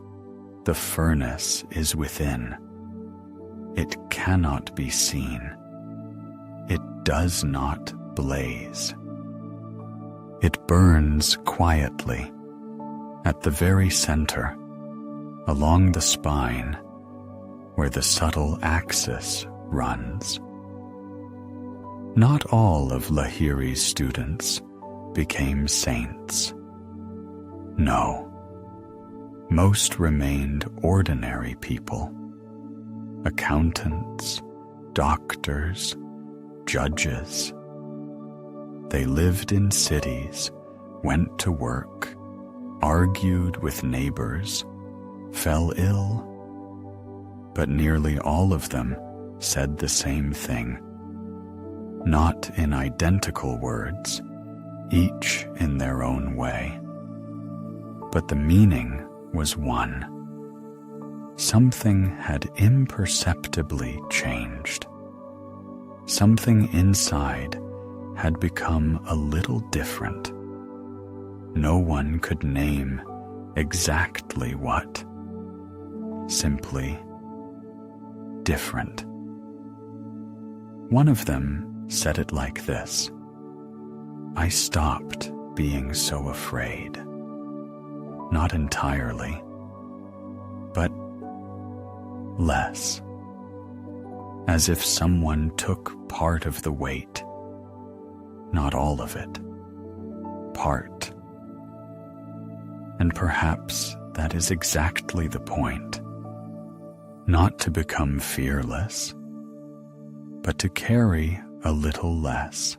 the furnace is within. It cannot be seen. It does not blaze. It burns quietly, at the very center, along the spine, where the subtle axis runs. Not all of Lahiri's students became saints. No, most remained ordinary people. accountants, doctors, judges. They lived in cities, went to work, argued with neighbors, fell ill, but nearly all of them said the same thing, not in identical words, each in their own way. But the meaning was one. Something had imperceptibly changed. Something inside had become a little different. No one could name exactly what. Simply different. One of them said it like this: I stopped being so afraid. Not entirely, but less. As if someone took part of the weight. Not all of it. Part. And perhaps that is exactly the point. Not to become fearless, but to carry a little less,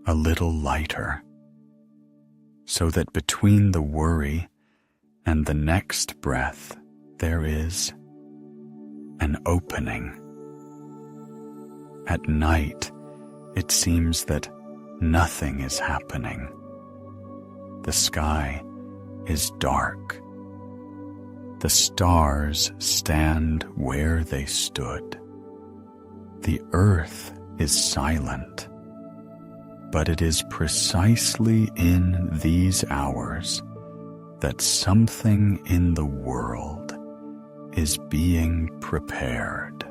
a little lighter, so that between the worry and the next breath there is an opening. At night, it seems that nothing is happening. The sky is dark. The stars stand where they stood. The earth is silent. But it is precisely in these hours that something in the world is being prepared.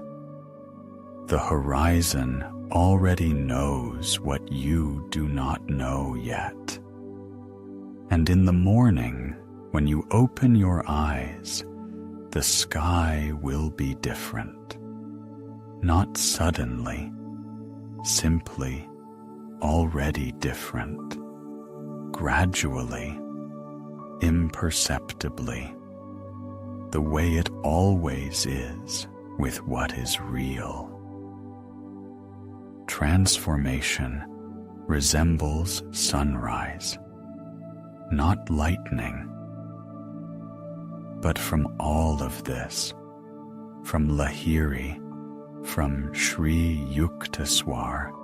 The horizon already knows what you do not know yet. And in the morning, when you open your eyes, the sky will be different. Not suddenly, simply already different, gradually, imperceptibly, the way it always is with what is real. Transformation resembles sunrise, not lightning. But from all of this, from Lahiri, from Sri Yukteswar,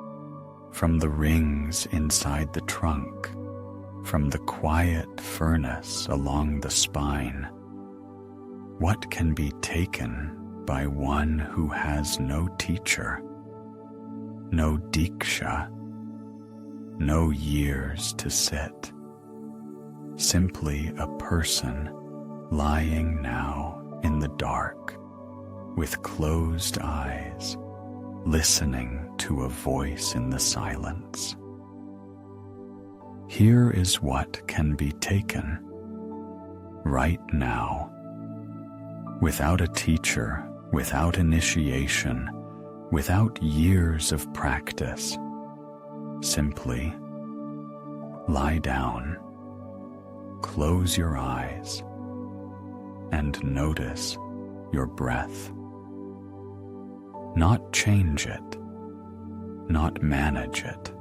from the rings inside the trunk, from the quiet furnace along the spine, what can be taken by one who has no teacher, no diksha, no years to sit, simply a person lying now in the dark, with closed eyes, listening to a voice in the silence. Here is what can be taken right now, without a teacher, without initiation, without years of practice. Simply lie down, close your eyes, and notice your breath. Not change it, not manage it.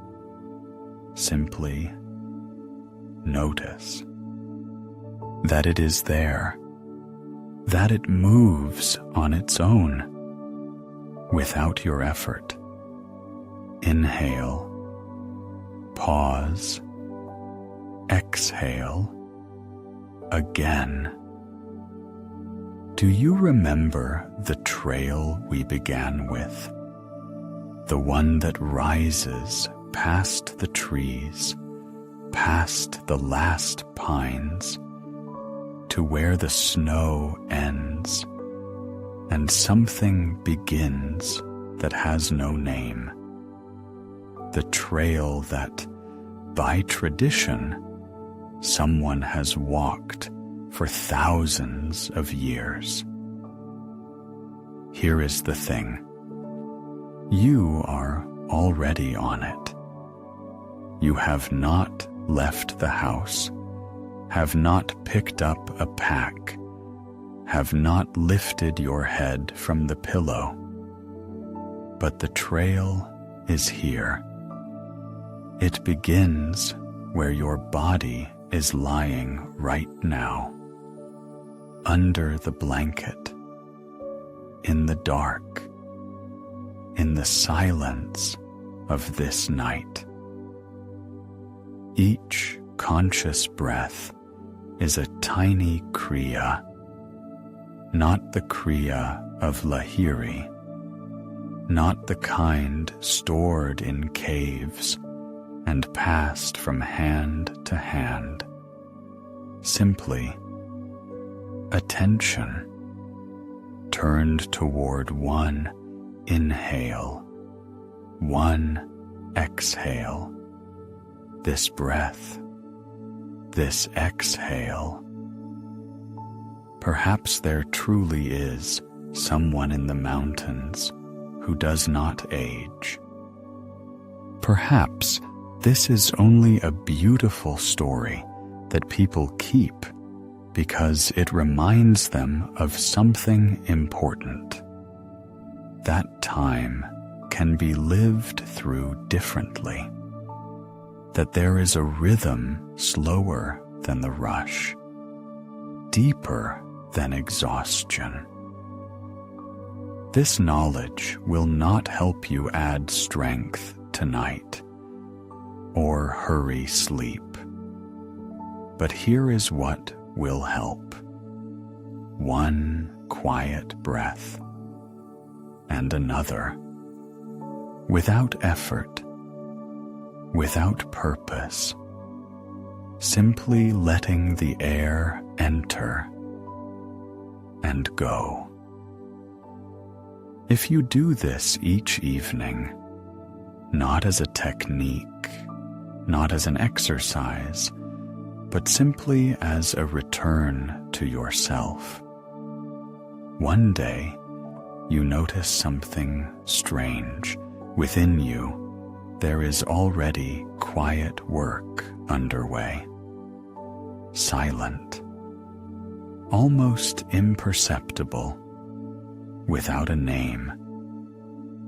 Simply notice that it is there, that it moves on its own, without your effort. Inhale, pause, exhale, again. Do you remember the trail we began with? The one that rises past the trees, past the last pines, to where the snow ends, and something begins that has no name. The trail that, by tradition, someone has walked for thousands of years. Here is the thing. You are already on it. You have not left the house, have not picked up a pack, have not lifted your head from the pillow, but the trail is here. It begins where your body is lying right now, under the blanket, in the dark, in the silence of this night. Each conscious breath is a tiny Kriya, not the Kriya of Lahiri, not the kind stored in caves and passed from hand to hand. Simply attention turned toward one inhale, one exhale, this breath, this exhale. Perhaps there truly is someone in the mountains who does not age. Perhaps this is only a beautiful story that people keep because it reminds them of something important. That time can be lived through differently. That there is a rhythm slower than the rush, deeper than exhaustion. This knowledge will not help you add strength tonight or hurry sleep. But here is what will help. One quiet breath and another, without effort, without purpose, simply letting the air enter and go. If you do this each evening, not as a technique, not as an exercise, but simply as a return to yourself, one day you notice something strange. Within you, there is already quiet work underway. Silent, almost imperceptible, without a name,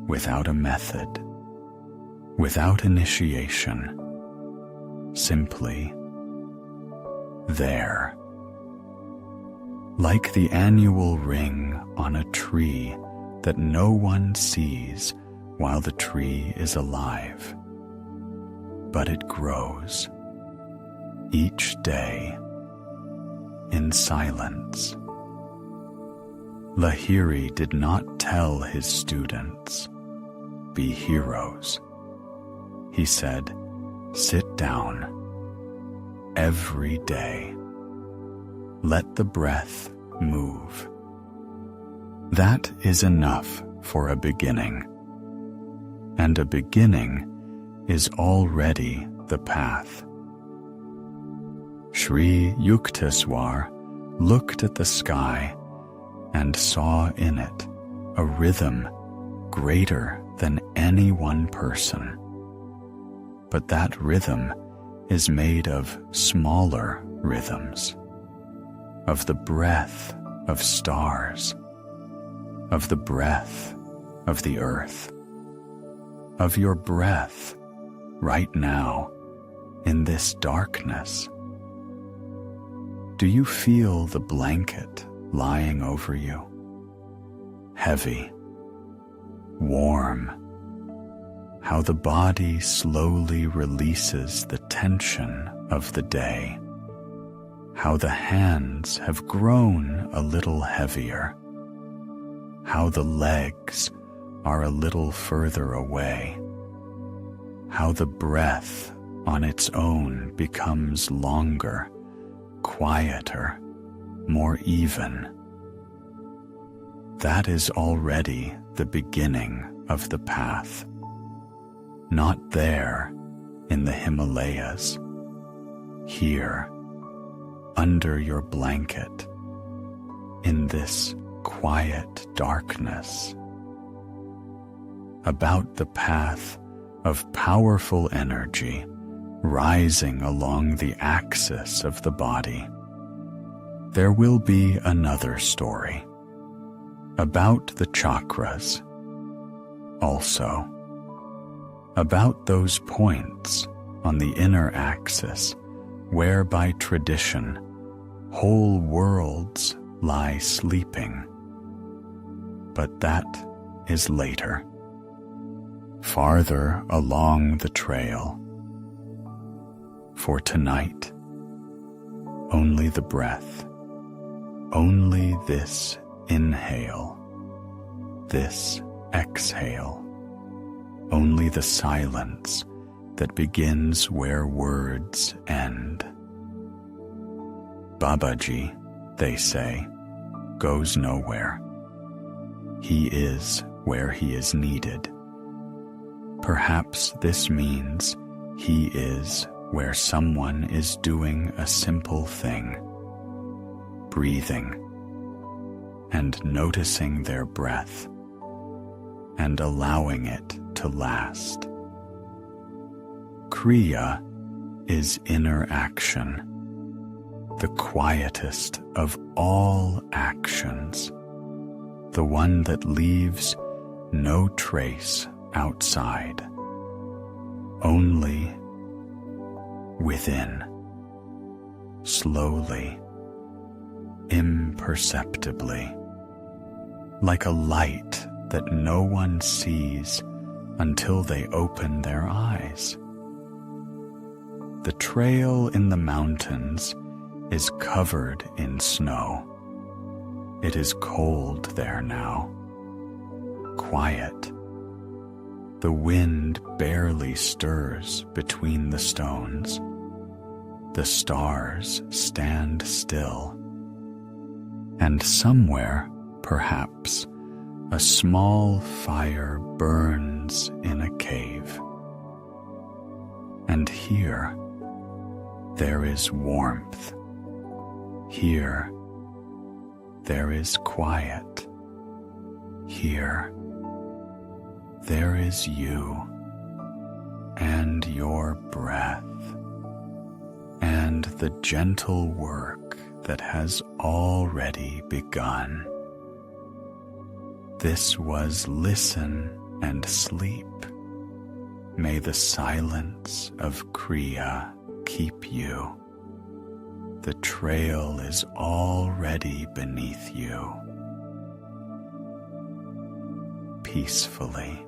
without a method, without initiation, simply there. Like the annual ring on a tree that no one sees while the tree is alive, but it grows each day in silence. Lahiri did not tell his students, "Be heroes." He said, "Sit down every day. Let the breath move." That is enough for a beginning. And a beginning is already the path. Sri Yukteswar looked at the sky and saw in it a rhythm greater than any one person. But that rhythm is made of smaller rhythms, of the breath of stars, of the breath of the earth, of your breath right now in this darkness. Do you feel the blanket lying over you? Heavy, warm, how the body slowly releases the tension of the day, how the hands have grown a little heavier, how the legs are a little further away, how the breath on its own becomes longer, quieter, more even. That is already the beginning of the path. Not there in the Himalayas, here, under your blanket, in this quiet darkness. About the path of powerful energy rising along the axis of the body. there will be another story about the chakras, also about those points on the inner axis where by tradition whole worlds lie sleeping. But that is later, farther along the trail. For tonight, only the breath, only this inhale, this exhale, only the silence that begins where words end. Babaji, they say, goes nowhere. He is where he is needed. Perhaps this means he is where someone is doing a simple thing, breathing and noticing their breath and allowing it to last. Kriya is inner action, the quietest of all actions, the one that leaves no trace outside, only within, slowly, imperceptibly, like a light that no one sees until they open their eyes. The trail in the mountains is covered in snow. It is cold there now, quiet. The wind barely stirs between the stones. The stars stand still. And somewhere, perhaps, a small fire burns in a cave. And here, there is warmth. Here, there is quiet. Here, there is you and your breath and the gentle work that has already begun. This was listen and sleep. May the silence of Kriya keep you. The trail is already beneath you. Peacefully.